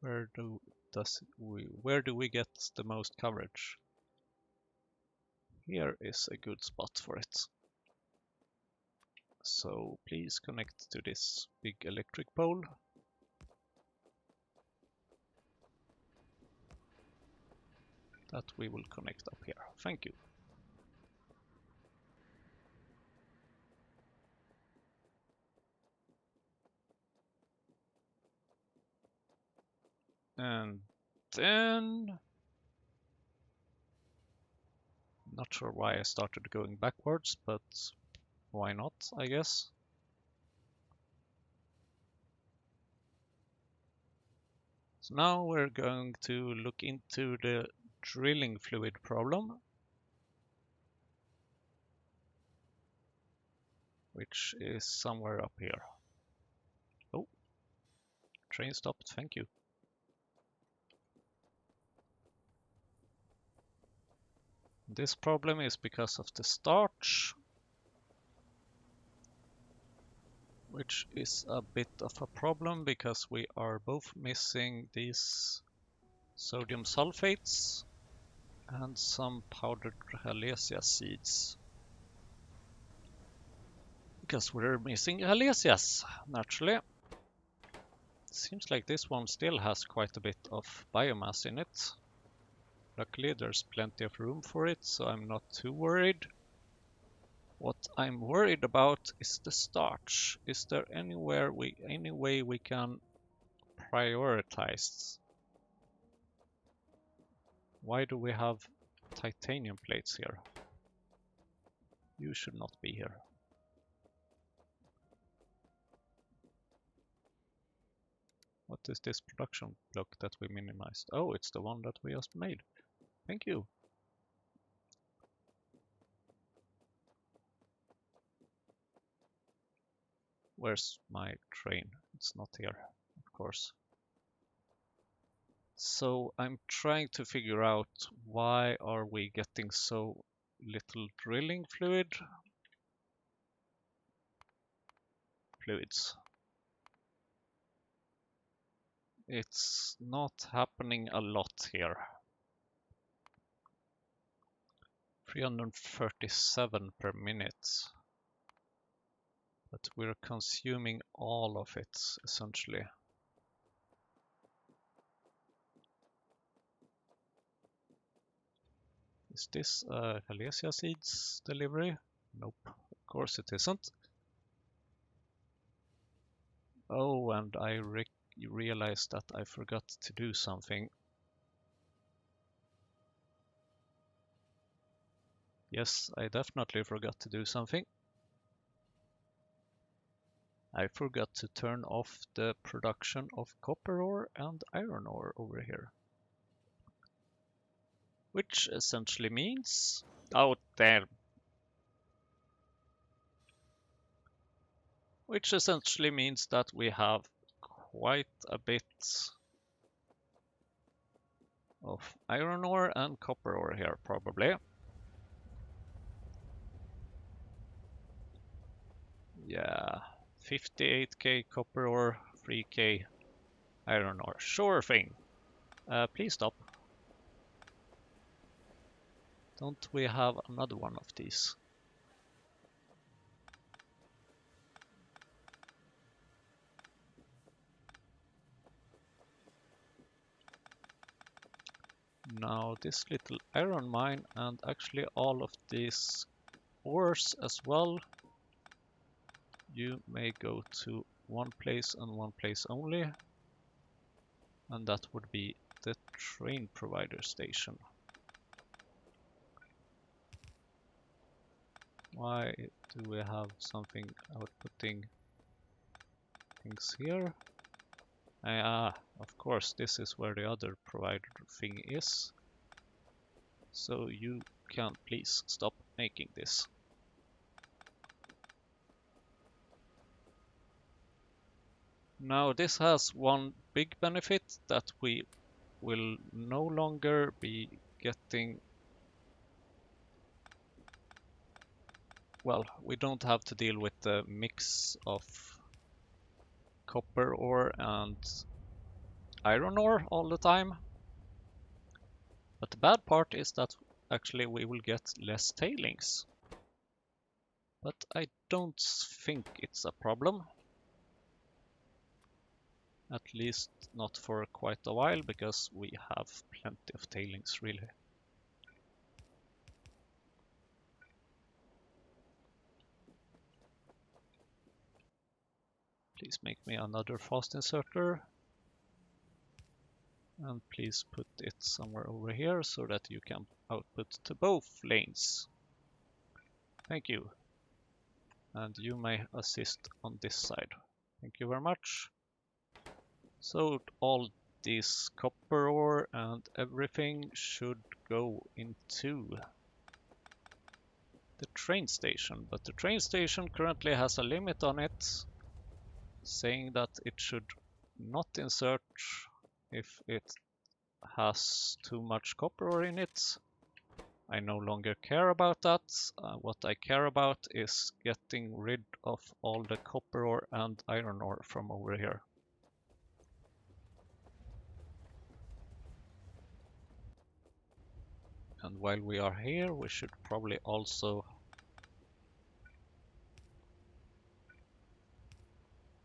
Where do we get the most coverage? Here is a good spot for it. So please connect to this big electric pole. That we will connect up here. Thank you. And then... Not sure why I started going backwards, but why not, I guess. So now we're going to look into the drilling fluid problem, which is somewhere up here. Oh, train stopped, thank you. This problem is because of the starch, which is a bit of a problem because we are both missing these sodium sulfates and some powdered Halesia seeds. Because we're missing Halesias, naturally. Seems like this one still has quite a bit of biomass in it. Luckily there's plenty of room for it, so I'm not too worried. What I'm worried about is the starch. Is there any way we can prioritize? Why do we have titanium plates here? You should not be here. What is this production block that we minimized? Oh, it's the one that we just made. Thank you. Where's my train? It's not here, of course. So I'm trying to figure out why are we getting so little drilling fluids. It's not happening a lot here. 337 per minute. But we're consuming all of it, essentially. Is this a Halesia seeds delivery? Nope, of course it isn't. Oh, and I realized that I forgot to do something. Yes, I definitely forgot to do something. I forgot to turn off the production of copper ore and iron ore over here. Which essentially means... out there. Which essentially means that we have quite a bit of iron ore and copper ore here, probably. Yeah, 58k copper ore, 3k iron ore. Sure thing. Please stop. Don't we have another one of these? Now this little iron mine and actually all of these ores as well, you may go to one place and one place only, and that would be the train provider station. Why do we have something outputting things here? Of course, this is where the other provider thing is. So you can please stop making this. Now this has one big benefit, that we will no longer be getting, well, we don't have to deal with the mix of copper ore and iron ore all the time. But the bad part is that actually we will get less tailings. But I don't think it's a problem. At least not for quite a while, because we have plenty of tailings, really. Please make me another fast inserter. And please put it somewhere over here so that you can output to both lanes. Thank you. And you may assist on this side. Thank you very much. So all this copper ore and everything should go into the train station, but the train station currently has a limit on it, saying that it should not insert if it has too much copper ore in it. I no longer care about that. What I care about is getting rid of all the copper ore and iron ore from over here. And while we are here, we should probably also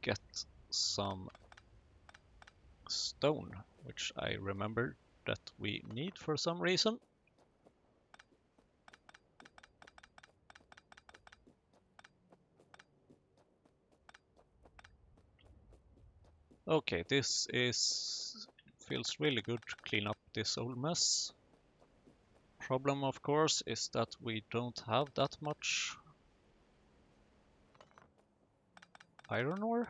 get some stone, which I remember that we need for some reason. Okay, this feels really good to clean up this old mess. Problem, of course, is that we don't have that much iron ore.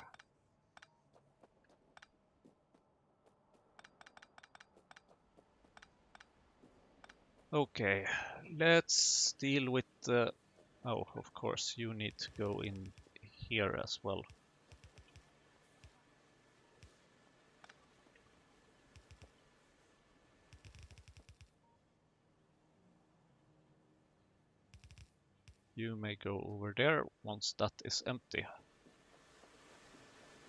Okay, let's deal with the... Oh, of course, you need to go in here as well. You may go over there once that is empty.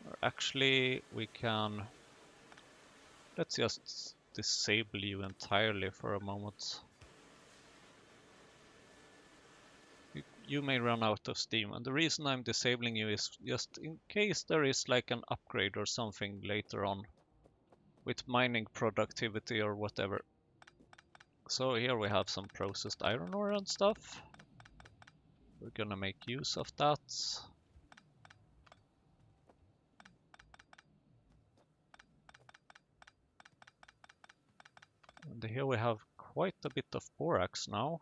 Or actually, we can... Let's just disable you entirely for a moment. You may run out of steam, and the reason I'm disabling you is just in case there is like an upgrade or something later on with mining productivity or whatever. So here we have some processed iron ore and stuff. We're gonna make use of that. And here we have quite a bit of borax now.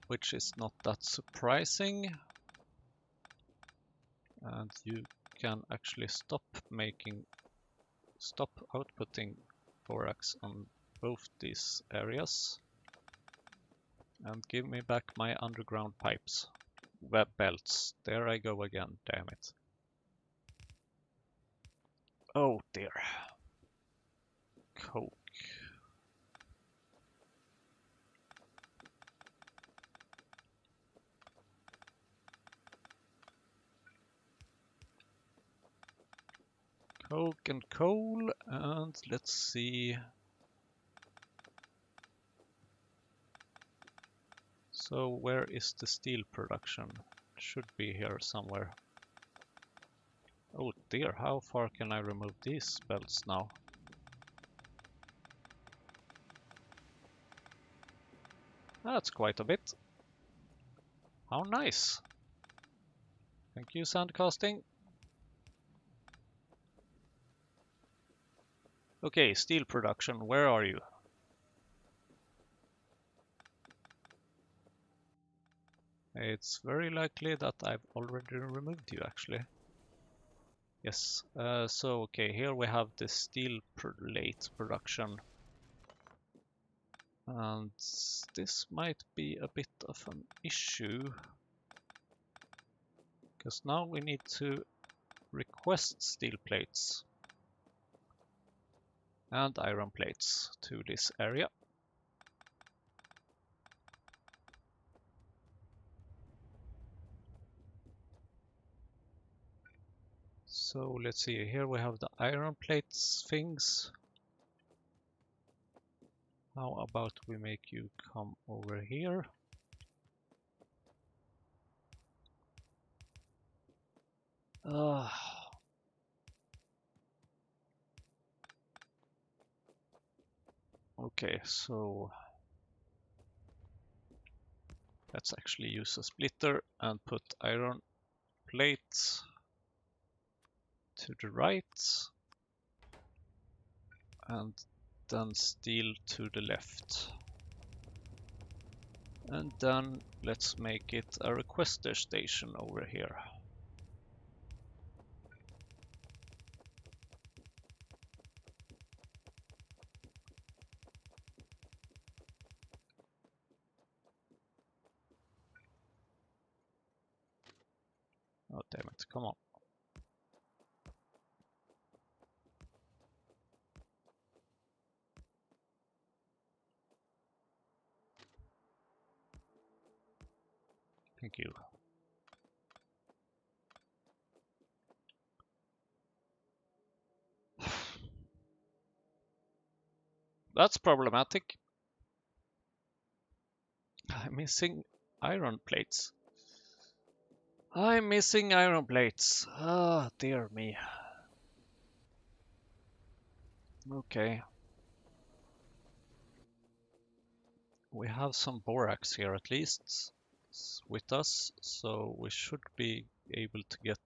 Which is not that surprising. And you can actually stop outputting borax on both these areas. And give me back my underground pipes. Web belts. There I go again, damn it. Oh dear. Coke. Coke and coal, and let's see. So where is the steel production? It should be here somewhere. Oh dear, how far can I remove these belts now? That's quite a bit. How nice. Thank you, sandcasting. Okay, steel production, where are you? It's very likely that I've already removed you, actually. Yes, so okay, here we have the steel plate production. And this might be a bit of an issue. Because now we need to request steel plates and iron plates to this area. So let's see, here we have the iron plates things. How about we make you come over here? Okay, so let's actually use a splitter and put iron plates to the right and then steel to the left. And then let's make it a requester station over here. Oh damn it, come on. Thank you. That's problematic. I'm missing iron plates. I'm missing iron plates. Ah, dear me. Okay. We have some borax here at least with us, so we should be able to get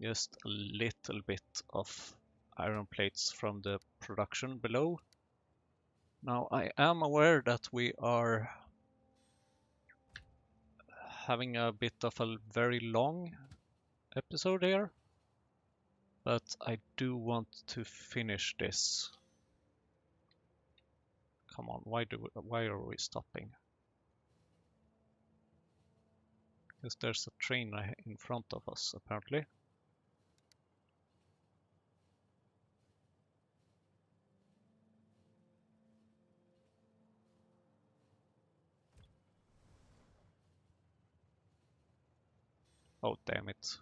just a little bit of iron plates from the production below. Now I am aware that we are having a bit of a very long episode here, but I do want to finish this. Come on, why are we stopping? Because there's a train in front of us apparently. Oh damn it.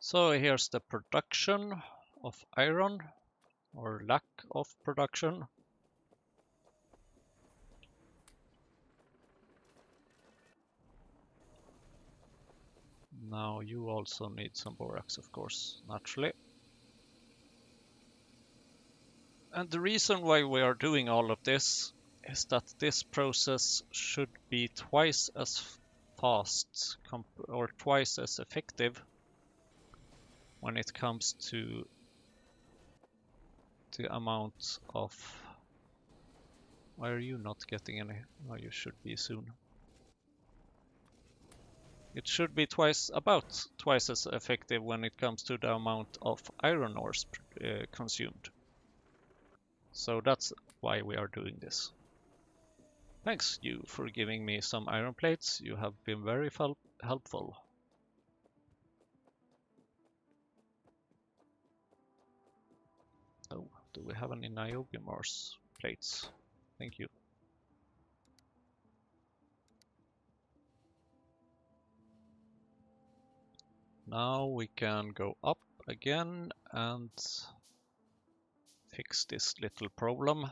So here's the production of iron, or lack of production. Now you also need some borax, of course, naturally. And the reason why we are doing all of this is that this process should be twice as fast or twice as effective when it comes to the amount of... Why are you not getting any? Oh, you should be soon. It should be about twice as effective when it comes to the amount of iron ores consumed. So that's why we are doing this. Thanks you for giving me some iron plates. You have been very helpful. Oh, do we have any Niobe Mars plates? Thank you. Now we can go up again and fix this little problem.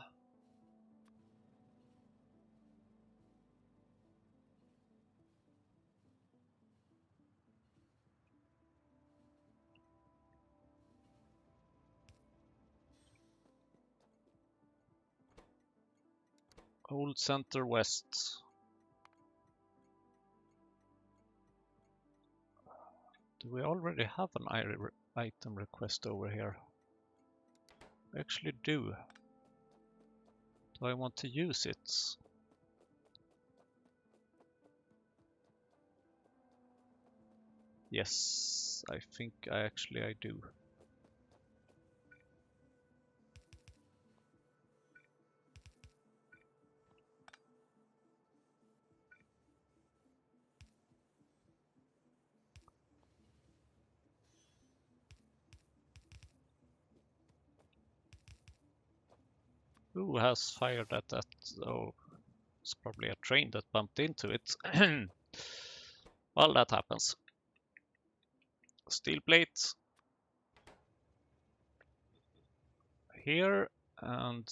Old Center West. Do we already have an item request over here? I actually do. Do I want to use it? Yes, I think I do. Who has fired at that? Oh, it's probably a train that bumped into it. Well, that happens. Steel plate here and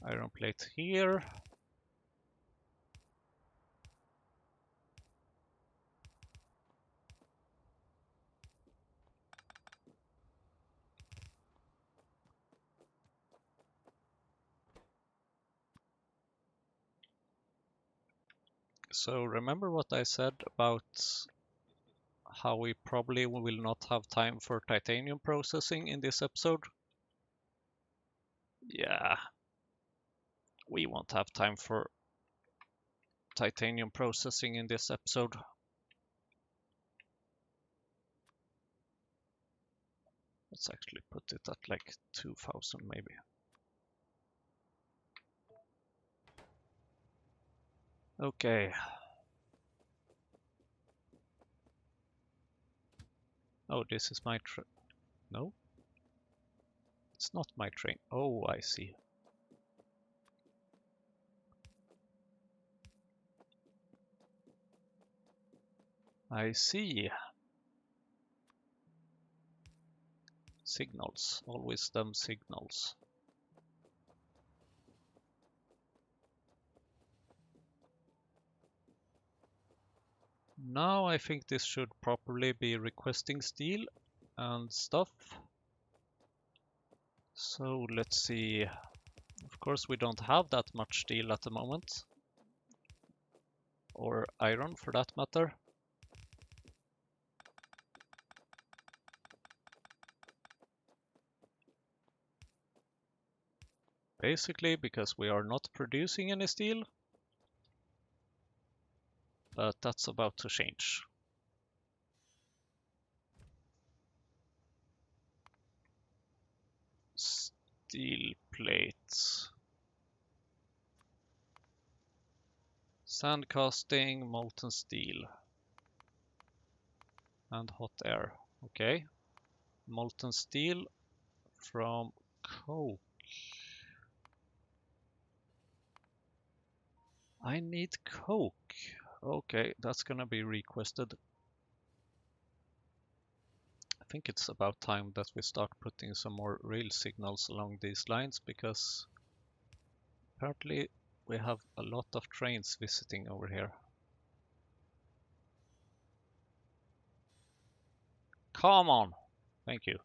iron plate here. So remember what I said about how we probably will not have time for titanium processing in this episode? Yeah, we won't have time for titanium processing in this episode. Let's actually put it at like 2000 maybe. Okay. Oh, this is my train. No? It's not my train. Oh, I see. I see. Signals. Always them signals. Now I think this should properly be requesting steel and stuff. So let's see. Of course we don't have that much steel at the moment. Or iron for that matter. Basically because we are not producing any steel. But that's about to change. Steel plates. Sand casting, molten steel. And hot air. Okay. Molten steel from coke. I need coke. Okay, that's gonna be requested. I think it's about time that we start putting some more rail signals along these lines because apparently we have a lot of trains visiting over here. Come on! Thank you.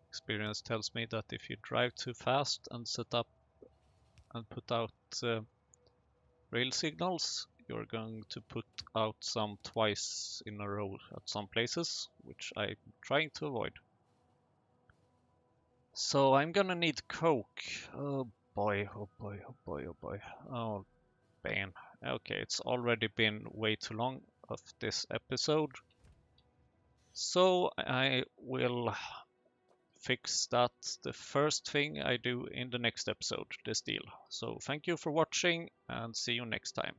Experience tells me that if you drive too fast and set up and put out rail signals, you're going to put out some twice in a row at some places, which I'm trying to avoid. So I'm gonna need coke. Oh boy, oh boy, oh boy, oh boy. Oh, man. Okay, it's already been way too long of this episode. So I will fix that the first thing I do in the next episode, this deal. So thank you for watching and see you next time.